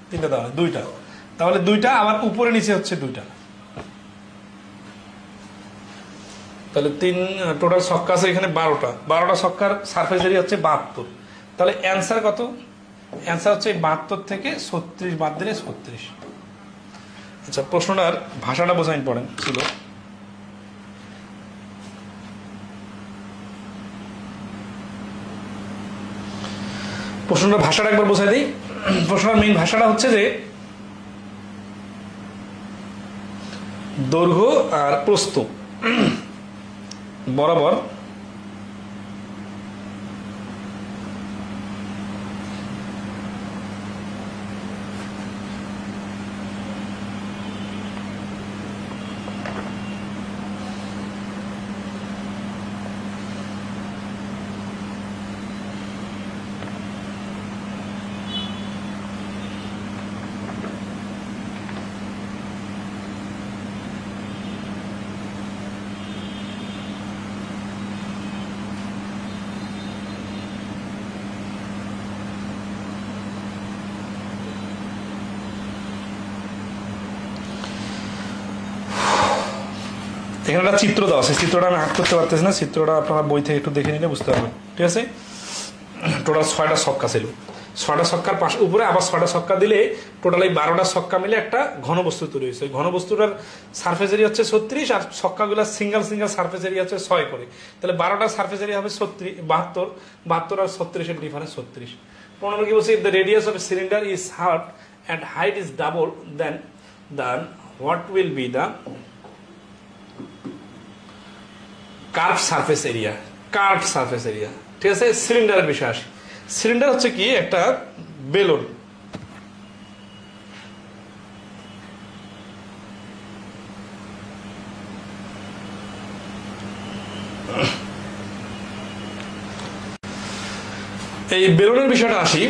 3টা দেওয়া 2টা, তাহলে 2টা আবার উপরে নিচে হচ্ছে 2টা, তাহলে টোটাল ছক্কা আছে এখানে 12টা ছক্কার সারফেস এরিয়া হচ্ছে 72। তাহলে অ্যান্সার কত, অ্যান্সার হচ্ছে 72 থেকে 36 বাদ দিলে 36। আচ্ছা, প্রশ্নটার ভাষাটা বোঝা ইম্পর্টেন্ট ছিল। প্রশ্নটার ভাষাটা একবার বোঝাই দিই। প্রশ্নটার মেইন ভাষাটা হচ্ছে যে দৈর্ঘ্য আর প্রস্থ বরাবর এখানে একটা চিত্র দেওয়া আছে, চিত্রটা আমি আঁক করতে পারতেছি না, চিত্রটা আপনারা বই থেকে একটু দেখে নিলে বুঝতে পারবেন। ঠিক আছে, টোটাল 6টা ছক্কা ছিল, 6টা ছক্কার পাশে উপরে আবার 6টা ছক্কা দিলে টোটাল এই 12টা ছক্কা মিলে একটা ঘনবস্তু তৈরি হয়েছে। ঘনবস্তুটার সারফেস এরিয়া হচ্ছে 36, আর ছক্কাগুলো সিঙ্গেল সারফেস এরিয়া হচ্ছে 6 করে, তাহলে 12টা সারফেস এরিয়া হবে 72 আর 36 এর ডিফারেন্স 36। 15 কি বলছে, the radius of cylinder is half and height is double then what will be the curved surface area, ঠিক আছে। সিলিন্ডারের বিষয় আসি, সিলিন্ডার হচ্ছে কি একটা বেলুন, এই বেলুনের বিষয়টা আসি।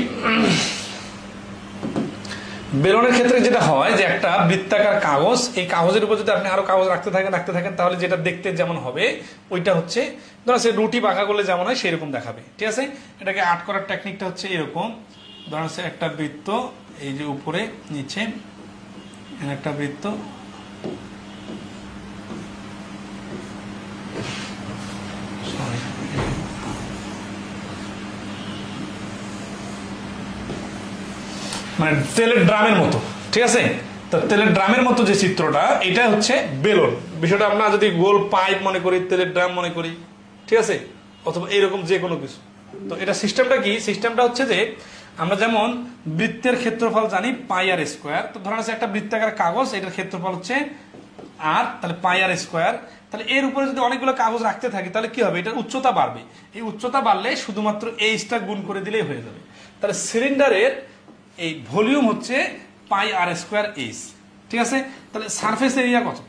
বেলুনের ক্ষেত্রে যেটা হয় যে একটা বৃত্তাকার কাগজ, এই কাগজের উপর যদি আপনি আরো কাগজ রাখতে থাকেন তাহলে যেটা দেখতে যেমন হবে ওইটা হচ্ছে ধরো সে রুটি বাঁকা করলে যেমন হয় সেরকম দেখাবে। ঠিক আছে, এটাকে আর্ট করার টেকনিকটা হচ্ছে এরকম, ধরো সে একটা বৃত্ত, এই যে উপরে নিচে একটা বৃত্ত, মানে তেলের ড্রামের মতো। ঠিক আছে, তো তেলের ড্রামের মতো যে চিত্রটা, এটা হচ্ছে বেলুন। বিষয়টা আমরা যদি গোল পাইপ মনে করি, তেলের ড্রাম মনে করি, ঠিক আছে, অথবা এইরকম যে কোনো কিছু। তো এটা সিস্টেমটা কি, সিস্টেমটা হচ্ছে যে আমরা যেমন বৃত্তের ক্ষেত্রফল জানি πr², তো ধরুন একটা বৃত্তাকার কাগজ, এটার ক্ষেত্রফল হচ্ছে r, তাহলে πr²। তাহলে এর উপরে যদি অনেকগুলো কাগজ রাখতে থাকি তাহলে কি হবে, এটার উচ্চতা বাড়বে, এই উচ্চতা বাড়লে শুধুমাত্র এইচটা গুণ করে দিলেই হয়ে যাবে। তাহলে সিলিন্ডারের এই ভলিউম হচ্ছে πr²h। ঠিক আছে, তাহলে সারফেস এরিয়া কত,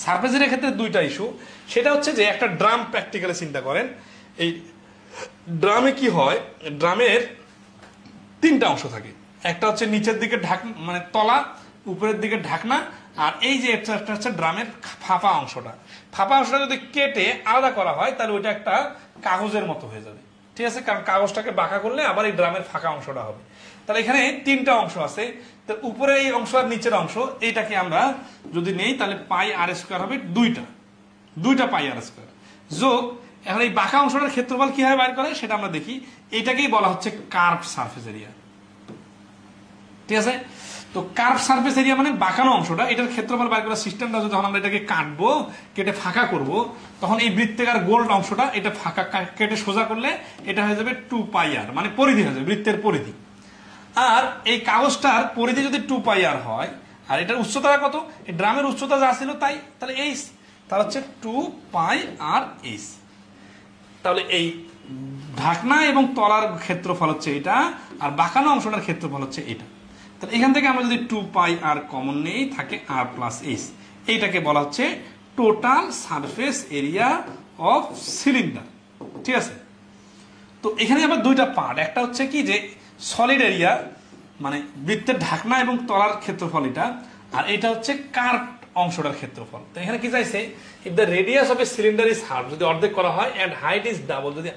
সারফেস এরিয়ার ক্ষেত্রে 2টা ইস্যু, সেটা হচ্ছে যে একটা ড্রাম প্র্যাকটিক্যালি চিন্তা করেন, এই ড্রামে কি হয়, ড্রামের 3টা অংশ থাকে, একটা হচ্ছে নিচের দিকে ঢাকনা মানে তলা, উপরের দিকে ঢাকনা, আর এই যে একটা হচ্ছে ড্রামের ফাঁপা অংশটা। ফাঁপা অংশটা যদি কেটে আলাদা করা হয় তাহলে ওইটা একটা কাগজের মতো হয়ে যাবে। ঠিক আছে, কারণ কাগজটাকে বাঁকা করলে আবার এই ড্রামের ফাঁকা অংশটা হবে। তাহলে এখানে 3টা অংশ আছে, তো উপরে এই অংশ আর নিচের অংশ, এইটাকে আমরা যদি নেই তাহলে πr² হবে 2টা πr² যোগ, এখন এই বাঁকা অংশটার ক্ষেত্রফল কিভাবে বাইর করে সেটা আমরা দেখি। এইটাকেই বলা হচ্ছে কার্ভ সারফেস এরিয়া। ঠিক আছে, তো কার্ভ সারফেস এরিয়া মানে বাঁকানো অংশটা, এটার ক্ষেত্রফল বাইর করার সিস্টেমটা যখন আমরা এটাকে কাটবো, কেটে ফাঁকা করব, তখন এই বৃত্তাকার গোল অংশটা এটা ফাঁকা কেটে সোজা করলে এটা হয়ে যাবে 2πr, মানে পরিধি হয়ে যাবে, বৃত্তের পরিধি। আর এই কাগজটার পরিধি যদি 2πr হয় আর এটার উচ্চতা কত, এই ড্রামের উচ্চতা যা ছিল তাই, তাহলে এইচ, তাহলে হচ্ছে 2 পাই আর এইচ। তাহলে এই ঢাকনা এবং তলার ক্ষেত্রফল হচ্ছে এটা, আর বাঁকানো অংশটার ক্ষেত্রফল হচ্ছে এটা। তাহলে এখান থেকে আমরা যদি 2 পাই আর কমন নেই, থাকে আর প্লাস এইচ। এইটাকে বলা হচ্ছে total surface area of cylinder. ঠিক আছে, তো এখানে আবার দুইটা পার্ট, একটা হচ্ছে কি যে সলিড এরিয়া মানে বৃত্তের ঢাকনা এবং তলার ক্ষেত্রফল এটা, আর এটা হচ্ছে কার্ভ অংশটার ক্ষেত্রফল। তো এখানে কি চাইছে, if the radius of A cylinder is half, যদি অর্ধেক করা হয়, এন্ড হাইট ইজ ডাবল, যদি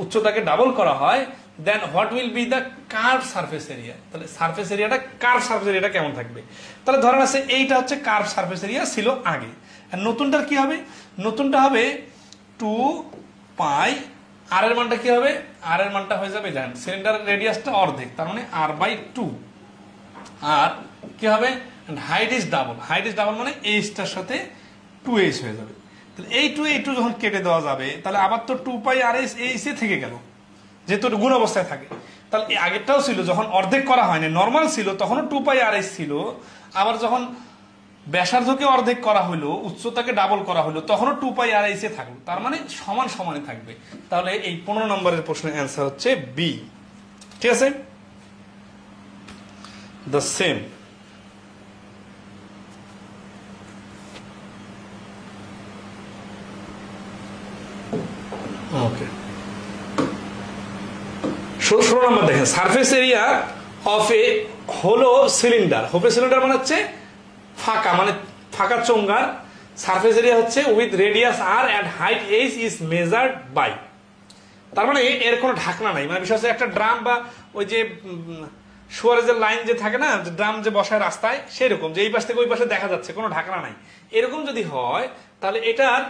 উচ্চতাকে ডাবল করা হয়, then what will be the curve surface area. তাহলে সারফেস এরিয়াটা, কার্ভ সারফেস এরিয়াটা কেমন থাকবে? তাহলে ধরেন আছে এইটা হচ্ছে কার্ভ সারফেস এরিয়া ছিল আগে, আর নতুনটার কি হবে, নতুনটা হবে 2 পাই, আর এর মানটা কি হবে, আর এর মানটা হয়ে যাবে জানেন সিলিন্ডারের রেডিয়াসটা অর্ধেক, তার মানে আর বাই 2, আর কি হবে height is double, height is double মানে এইচটার সাথে 2h হয়ে যাবে। তাহলে এই 2 যখন কেটে দেওয়া যাবে, তাহলে আবার তো 2 পাই আর এইচ থেকে গেল, যেহেতু গুণ অবস্থায় থাকে। তাহলে আগেরটাও ছিল, যখন অর্ধেক করা হয়নি নর্মাল ছিল তখনও 2 পাই আর এইচ ছিল, আবার যখন ব্যাসার্ধকে অর্ধেক করা হলো, উচ্চতাকে ডাবল করা হলো, তখনও 2 পাই আর এইচ থাকলো, তার মানে সমান সমানে থাকবে। তাহলে এই 15 নম্বরের প্রশ্নের অ্যান্সার হচ্ছে বি। ঠিক আছে, দ্য সেম। ওকে, 16 নম্বর দেখেন, সারফেস এরিয়া অফ এ হলো সিলিন্ডার, হোপে সিলিন্ডার মানে হচ্ছে ফাঁকা, মানে ফাঁকা চোঙ্গার সারফেস এরিয়া হচ্ছে with radius r and height h is measured by. তার মানে এর কোনো ঢাকনা নাই, মানে বিষয় হচ্ছে একটা ড্রাম বা ওই যে সুয়ারেজের লাইন যে থাকে না, ড্রাম যে বসায় রাস্তায়, সেরকম যে এই পাশ থেকে ওই পাশে দেখা যাচ্ছে, কোনো ঢাকনা নাই, এরকম যদি হয় তাহলে এটার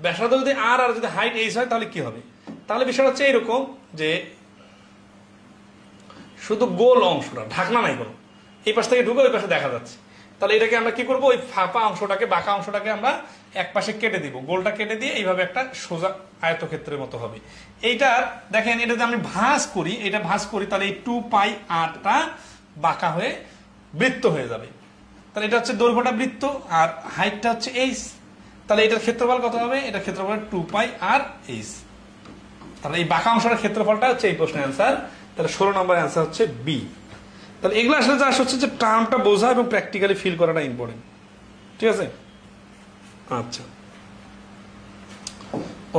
ব্যাসার্ধ যদি আর যদি হাইট এইচ হয় তাহলে কি হবে? তাহলে বিষয় হচ্ছে এরকম যে শুধু গোল অংশটা, ঢাকনা নাই কোনো, এই পাশ থেকে ঢুকে ওই পাশে দেখা যাচ্ছে। তাহলে এটাকে আমরা কি করবো, ওই ফাঁপা অংশটাকে, বাঁকা অংশটাকে আমরা এক পাশে কেটে দিব, গোলটা কেটে দিয়ে এইভাবে একটা সোজা আয়তক্ষেত্রের মতো হবে। এইটার দেখেন, এটা যদি আমি ভাঁজ করি, এটা ভাঁজ করি, তাহলে এই 2 পাই আরটা বাঁকা হয়ে বৃত্ত হয়ে যাবে। তাহলে এটা হচ্ছে দৈর্ঘ্যটা বৃত্ত, আর হাইটটা হচ্ছে এইচ। তাহলে এটার ক্ষেত্রফল কত হবে? এটার ক্ষেত্রফল 2 পাই আর এইচ। তাহলে এই বাঁকা অংশের ক্ষেত্রফলটা হচ্ছে এই প্রশ্নের অ্যান্সার। তাহলে 16 নম্বর অ্যান্সার হচ্ছে বি। তাহলে এগুলো আসলে যা হচ্ছে যে টার্মটা বোঝা এবং প্র্যাকটিক্যালি ফিল করাটা ইম্পর্টেন্ট। ঠিক আছে, আচ্ছা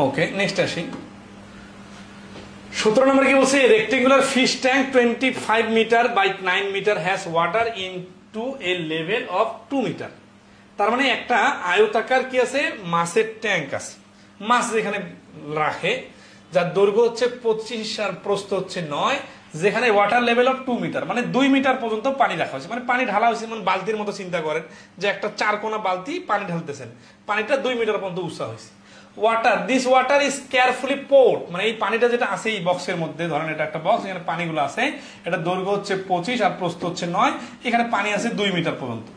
ওকে, নেক্সট আসি। 17 নম্বর কি বলছে, rectangular fish tank 25 metre by 9 metre has water into a level of 2 metre. তার মানে একটা আয়তাকার কি আছে, মাছের ট্যাঙ্ক আছে, মাছ যেখানে রাখে, যার দৈর্ঘ্য হচ্ছে 25 আর প্রস্থ হচ্ছে 9, যেখানে ওয়াটার লেভেল অফ 2 মিটার, মানে 2 মিটার পর্যন্ত পানি রাখা হয়েছে, মানে পানি ঢালা হয়েছে, মানে বালতির মতো চিন্তা করেন যে একটা 4 কোনা বালতি পানি ঢালতেছেন, পানিটা 2 মিটার পর্যন্ত উৎসাহ হয়েছে। Water, this water is carefully poured, মানে এই পানিটা যেটা আছে এই বক্সের মধ্যে, ধরেন এটা একটা বক্স, এখানে পানিগুলো আছে, এটা দৈর্ঘ্য হচ্ছে 25 আর প্রস্থ হচ্ছে 9, এখানে পানি আছে 2 মিটার পর্যন্ত।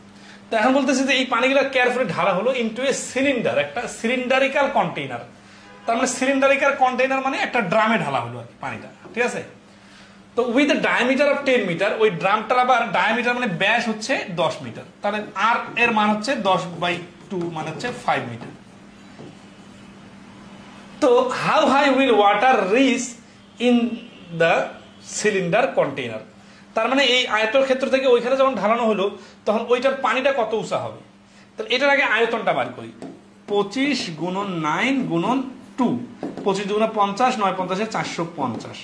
তো এখন বলতেছে যে এই পানিগুলো কেয়ারফুলি ঢালা হলো ইনটু এ সিলিন্ডার, একটা সিলিন্ডারিক্যাল কন্টেইনার। তার মানে সিলিন্ডারিক্যাল কন্টেইনার মানে একটা ড্রামে ঢালা হলো আর পানিটা। ঠিক আছে, তো উইথ ডায়ামিটার অফ 10 মিটার, ওই ড্রামটার আবার ডায়ামিটার মানে ব্যাস হচ্ছে 10 মিটার, তাহলে আর এর মান হচ্ছে 10/2 মানে হচ্ছে 5 মিটার। তো how high will water reach in the cylinder container, তার মানে এই আয়তর ক্ষেত্র থেকে ওইখানে যখন ঢালানো হলো তখন ওইটার পানিটা কত উঁচা হবে। তাহলে এটার আগে আয়তনটা বার করি, 25 গুণন 9 গুণন 2, 25 দুগুণে 50, 9 50 450,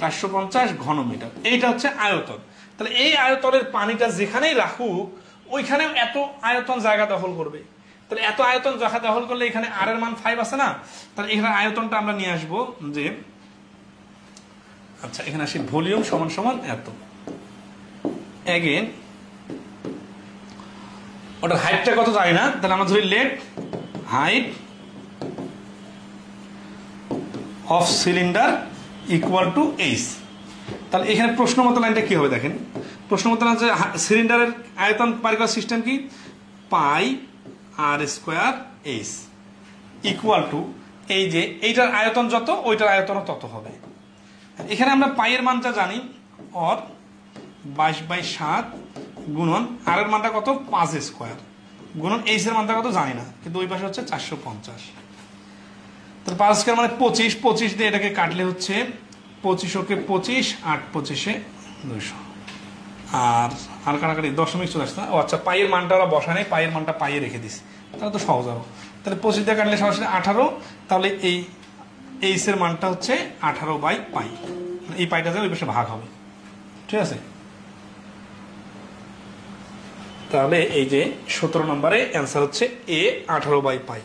450 ঘন মিটার, এইটা হচ্ছে আয়তন। তাহলে এই আয়তনের পানিটা যেখানেই রাখুক ওইখানে এত আয়তন জায়গা দখল করবে। তাহলে এত আয়তন জায়গা দখল করলে এখানে আর এর মান 5 আছে না, তাহলে এখানে আয়তনটা আমরা নিয়ে আসবো যে, আচ্ছা এখানে আসি, ভলিউম সমান সমান এত, এগেন ওটার হাইটটা কত জানি না, তাহলে আমরা ধরি let height of cylinder equal to h. তাহলে এখানে প্রশ্ন মতো লাইনটা কি হবে দেখেন, প্রশ্ন মতো লাইন সিলিন্ডারের আয়তন পার করার সিস্টেম কি, পাই আর স্কোয়ার এইচ ইকুয়াল টু, এই যে এইটার আয়তন যত ওইটার আয়তনও তত হবে। এখানে আমরা পাইয়ের মানটা জানি, অর 22/7 গুণন আর এর মানটা কত 5 স্কয়ার গুণন এইচ এর মানটা কত জানি না, কিন্তু ওই পাশে হচ্ছে 450। তাহলে 5 স্কয়ার মানে 25, 25 দিয়ে এটাকে কাটলে হচ্ছে 25 ওকে 25, 8 25-এ 200, আর কাটাকাটি দশমিক চলে আসছে না। ও আচ্ছা, পাইয়ের মানটা ওরা বসা নেই, পাইয়ের মানটা পাইয়ে রেখে দিস, তাহলে তো সহজ হবে। তাহলে 25 দিয়ে কাটলে সরাসরি 18, তাহলে এই এইচ এর মানটা হচ্ছে 18/পাই, এই পাইটা যে ওই পাশে ভাগ হবে, ঠিক আছে। তাহলে এই যে 17 নম্বরে অ্যান্সার হচ্ছে এ 18/পাই।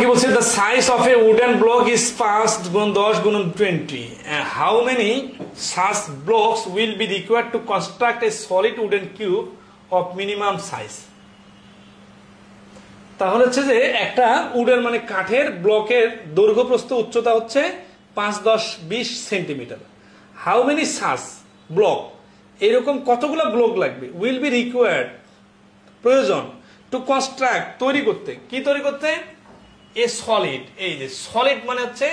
কি বলছে, the size of a wooden block is 5 গুণ 10 গুণ 20, and how many such blocks will be required to construct a solid wooden cube of minimum size? তাহলে হচ্ছে যে একটা উডেন মানে কাঠের ব্লকের দৈর্ঘ্য প্রস্থ উচ্চতা হচ্ছে 5, 10, 20 centimetre. How many such block, এরকম কতগুলো ব্লক লাগবে, উইল বি রিকোয়ার্ড প্রয়োজন, টু কনস্ট্রাক্ট তৈরি করতে, কি তৈরি করতে, এ সলিড। এই যে সলিড মানে হচ্ছে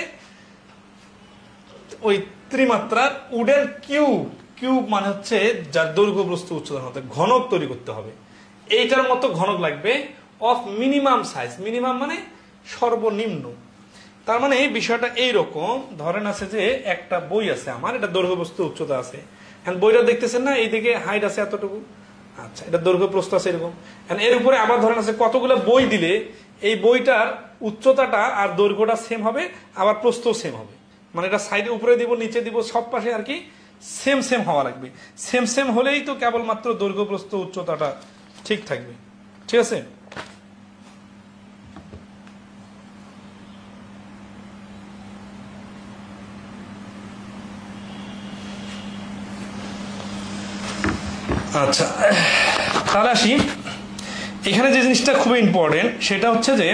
ওই ত্রিমাত্রার উডেন কিউব, কিউব মানে হচ্ছে যার দৈর্ঘ্য প্রস্থ উচ্চতা হতে ঘনক তৈরি করতে হবে, এইটার মতো ঘনক লাগবে, অফ মিনিমাম সাইজ, মিনিমাম মানে সর্বনিম্ন। তার মানে এই বিষয়টা এইরকম, ধরেন আছে যে একটা বই আছে আমার, এটা দৈর্ঘ্য প্রস্থ উচ্চতা আছে, বইটা দেখতেছেন না, এইদিকে হাইট আছে এতটুকু, আচ্ছা এটা দৈর্ঘ্য প্রস্থ আছে এরকম, এর উপরে আবার ধরেন আছে কতগুলো বই দিলে এই বইটার উচ্চতাটা আর দৈর্ঘ্যটা সেম হবে, আবার প্রস্থও সেম হবে, মানে এটা সাইডে উপরে দিব নিচে দিব সব পাশে আর কি সেম সেম হওয়া লাগবে, সেম সেম হলেই তো কেবলমাত্র দৈর্ঘ্য প্রস্থ উচ্চতাটা ঠিক থাকবে, ঠিক আছে। আচ্ছা তাহলে আসি, এখানে যে জিনিসটা খুব ইম্পর্টেন্ট সেটা হচ্ছে যে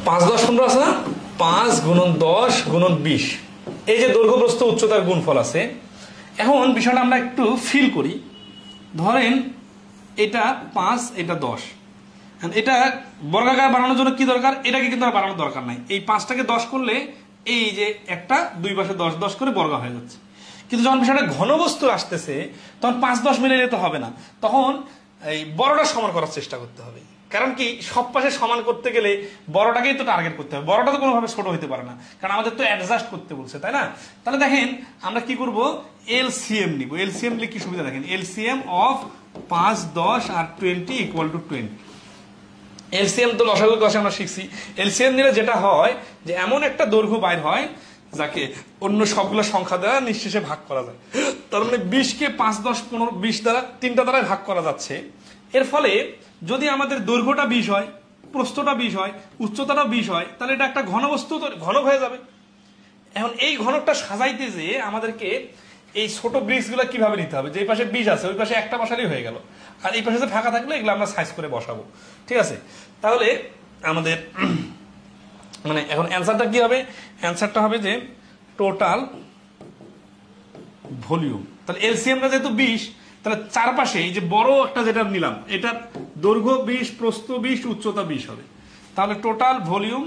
পাঁচ 10 15 আছে না, 5 গুণন 10 গুণন 20, এই যে দৈর্ঘ্য প্রস্থ উচ্চতার গুণফল আছে। এখন বিষয়টা আমরা একটু ফিল করি, ধরেন এটা 5 এটা 10, এটা বর্গাকার বানানোর জন্য কি দরকার, এটাকে কিন্তু আর বানানোর দরকার নাই, এই 5টাকে 10 করলে এই যে একটা দুই পাশে 10 10 করে বর্গা হয়ে যাচ্ছে। কিন্তু যখন বিষয়টা ঘনবস্তু আসতেছে তখন 5 10 মিলে যেতে হবে না, তখন এই বড়টা সমান করার চেষ্টা করতে হবে, কারণ কি সব পাশে সমান করতে গেলে বড়টাকেই তো টার্গেট করতে হবে, বড়টা তো কোনোভাবে ছোট হইতে পারে না, কারণ আমাদের তো অ্যাডজাস্ট করতে বলছে, তাই না। তাহলে দেখেন আমরা কি করব, এলসিএম নিব, এলসিএম নিলে কি সুবিধা দেখেন, এলসিএম অফ 5 10 আর 20 ইকুয়াল টু 20। এলসিএম তো লসাগু কষে আমরা শিখছি, এলসিএম নিলে যেটা হয় যে এমন একটা দৈর্ঘ্য বাইর হয় যাকে অন্য সবগুলো সংখ্যা দ্বারা নিঃশেষে ভাগ করা যায়, তার মানে 20কে 5 10 15 20 দ্বারা 3টা দ্বারা ভাগ করা যাচ্ছে। এর ফলে যদি আমাদের দৈর্ঘ্যটা 20 হয়, প্রস্থটা 20 হয়, উচ্চতাটা 20 হয়, তাহলে এটা একটা ঘনবস্তু ঘনক হয়ে যাবে। এখন এই ঘনকটা সাজাইতে যে আমাদেরকে এই ছোট ব্রিক্সগুলো কিভাবে নিতে হবে, যে এই পাশে 20 আছে ওই পাশে একটা বসালেই হয়ে গেল, আর এই পাশে ফাঁকা থাকলে এগুলো আমরা সাইজ করে বসাবো, ঠিক আছে। তাহলে আমাদের মানে এখন অ্যান্সারটা কি হবে, অ্যান্সারটা হবে যে টোটাল ভলিউম, তাহলে এলসিএমটা যেহেতু 20, তাহলে চারপাশে এই যে বড় একটা যেটা নিলাম এটার দৈর্ঘ্য 20 প্রস্থ 20 উচ্চতা 20 হবে, তাহলে টোটাল ভলিউম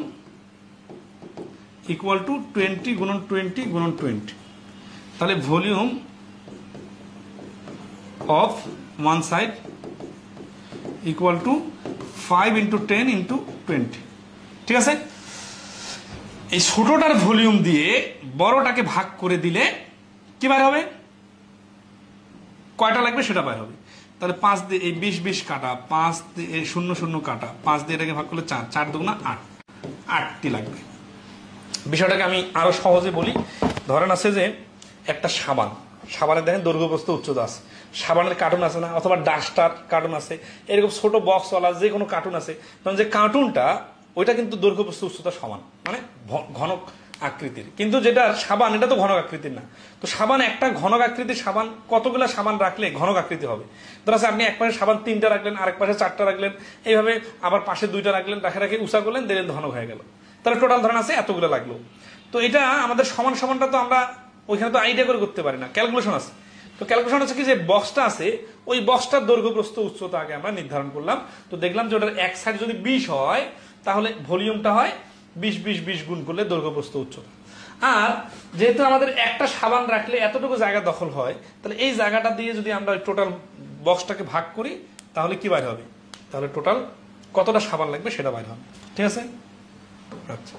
ইকুয়াল টু 20 গুণন 20 গুণন 20, তাহলে volume of one side equal to 5 × 10 × 20, ঠিক আছে। এই ছোটটার ভলিউম দিয়ে বড়টাকে ভাগ করে দিলে কি বাইর হবে, কয়টা লাগবে সেটা বাইর হবে। তাহলে 5 দিয়ে এই 20 20 কাটা, 5 দিয়ে 0 0 কাটা, 5 দিয়ে এটাকে ভাগ করলে 4 4 2 8, 8টি লাগবে। বিষয়টাকে আমি আরো সহজে বলি, ধরেন আছে যে একটা সাবান, সাবানের দেখেন দৈর্ঘ্য প্রস্থ উচ্চতা আছে, সাবানের কার্টুন আছে না, অথবা ডাস্টার কার্টুন আছে, এরকম ছোট বক্সওয়ালা যে কোনো কার্টুন আছে, তখন যে কার্টুনটা ওইটা কিন্তু দৈর্ঘ্য প্রস্থ উচ্চতা সমান, মানে ঘনক আকৃতির, কিন্তু যেটা সাবান এটা তো ঘনক আকৃতির না। তো সাবান একটা ঘনক আকৃতির সাবান কতগুলো সাবান রাখলে ঘনক আকৃতি হবে? ধর আছে আপনি এক পাশে সাবান 3টা রাখলেন, আরেক পাশে 4টা রাখলেন, এইভাবে আবার পাশে 2টা রাখলেন, রাখে উঁচা করলেন, দিলেন ঘনক হয়ে গেল। তাহলে টোটাল ধরেন আছে এতগুলো লাগলো। তো এটা আমাদের সমান সমানটা তো আমরা ওইখানে তো আইডিয়া করে করতে পারি না, ক্যালকুলেশন আছে। তো ক্যালকুলেশন হচ্ছে কি যে বক্সটা আছে ওই বক্সটার দৈর্ঘ্য প্রস্থ উচ্চতা আগে আমরা নির্ধারণ করলাম। তো দেখলাম যে ওটার এক সাইড যদি 20 হয় তাহলে ভলিউমটা হয় 20 গুণ করলে দৈর্ঘ্য প্রস্থ উচ্চতা। আর যেহেতু আমাদের একটা সাবান রাখলে এতটুকু জায়গা দখল হয়, তাহলে এই জায়গাটা দিয়ে যদি আমরা টোটাল বক্সটাকে ভাগ করি তাহলে কি বাইর হবে? তাহলে টোটাল কতটা সাবান লাগবে সেটা বাইর হবে। ঠিক আছে? আচ্ছা,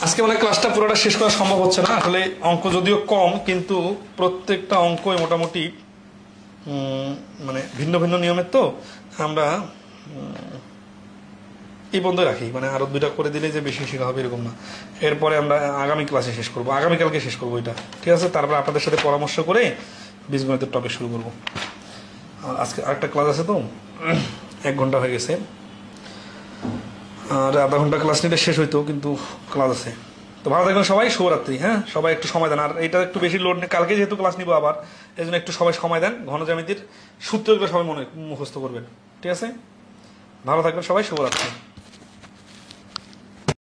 আজকে মানে ক্লাসটা পুরোটা শেষ করা সম্ভব হচ্ছে না আসলে। অঙ্ক যদিও কম, কিন্তু প্রত্যেকটা অঙ্কই মোটামুটি মানে ভিন্ন ভিন্ন নিয়মের, তো আমরা এই পর্যন্ত রাখি। মানে আরো 2টা করে দিলে যে বেশি শেখা হবে এরকম না। এরপরে আমরা আগামী ক্লাসে শেষ করবো, আগামীকালকে শেষ করবো এটা। ঠিক আছে? তারপরে আপনাদের সাথে পরামর্শ করে বীজগণিতের টপিক শুরু করবো। আর আজকে আরেকটা ক্লাস আছে, তো 1 ঘন্টা হয়ে গেছে, আর আধা ঘন্টা ক্লাস নিতে শেষ হইতো, কিন্তু ক্লাস আছে। তো ভালো থাকবেন সবাই, শুভরাত্রি। হ্যাঁ, সবাই একটু সময় দেন। আর এটা একটু বেশি লোড নেই, কালকে যেহেতু ক্লাস নিবো আবার, এই জন্য একটু সবাই সময় দেন। ঘন জ্যামিতির সূত্রগুলো সবাই মুখস্থ করবেন। ঠিক আছে? ভালো থাকবেন সবাই, শুভরাত্রি।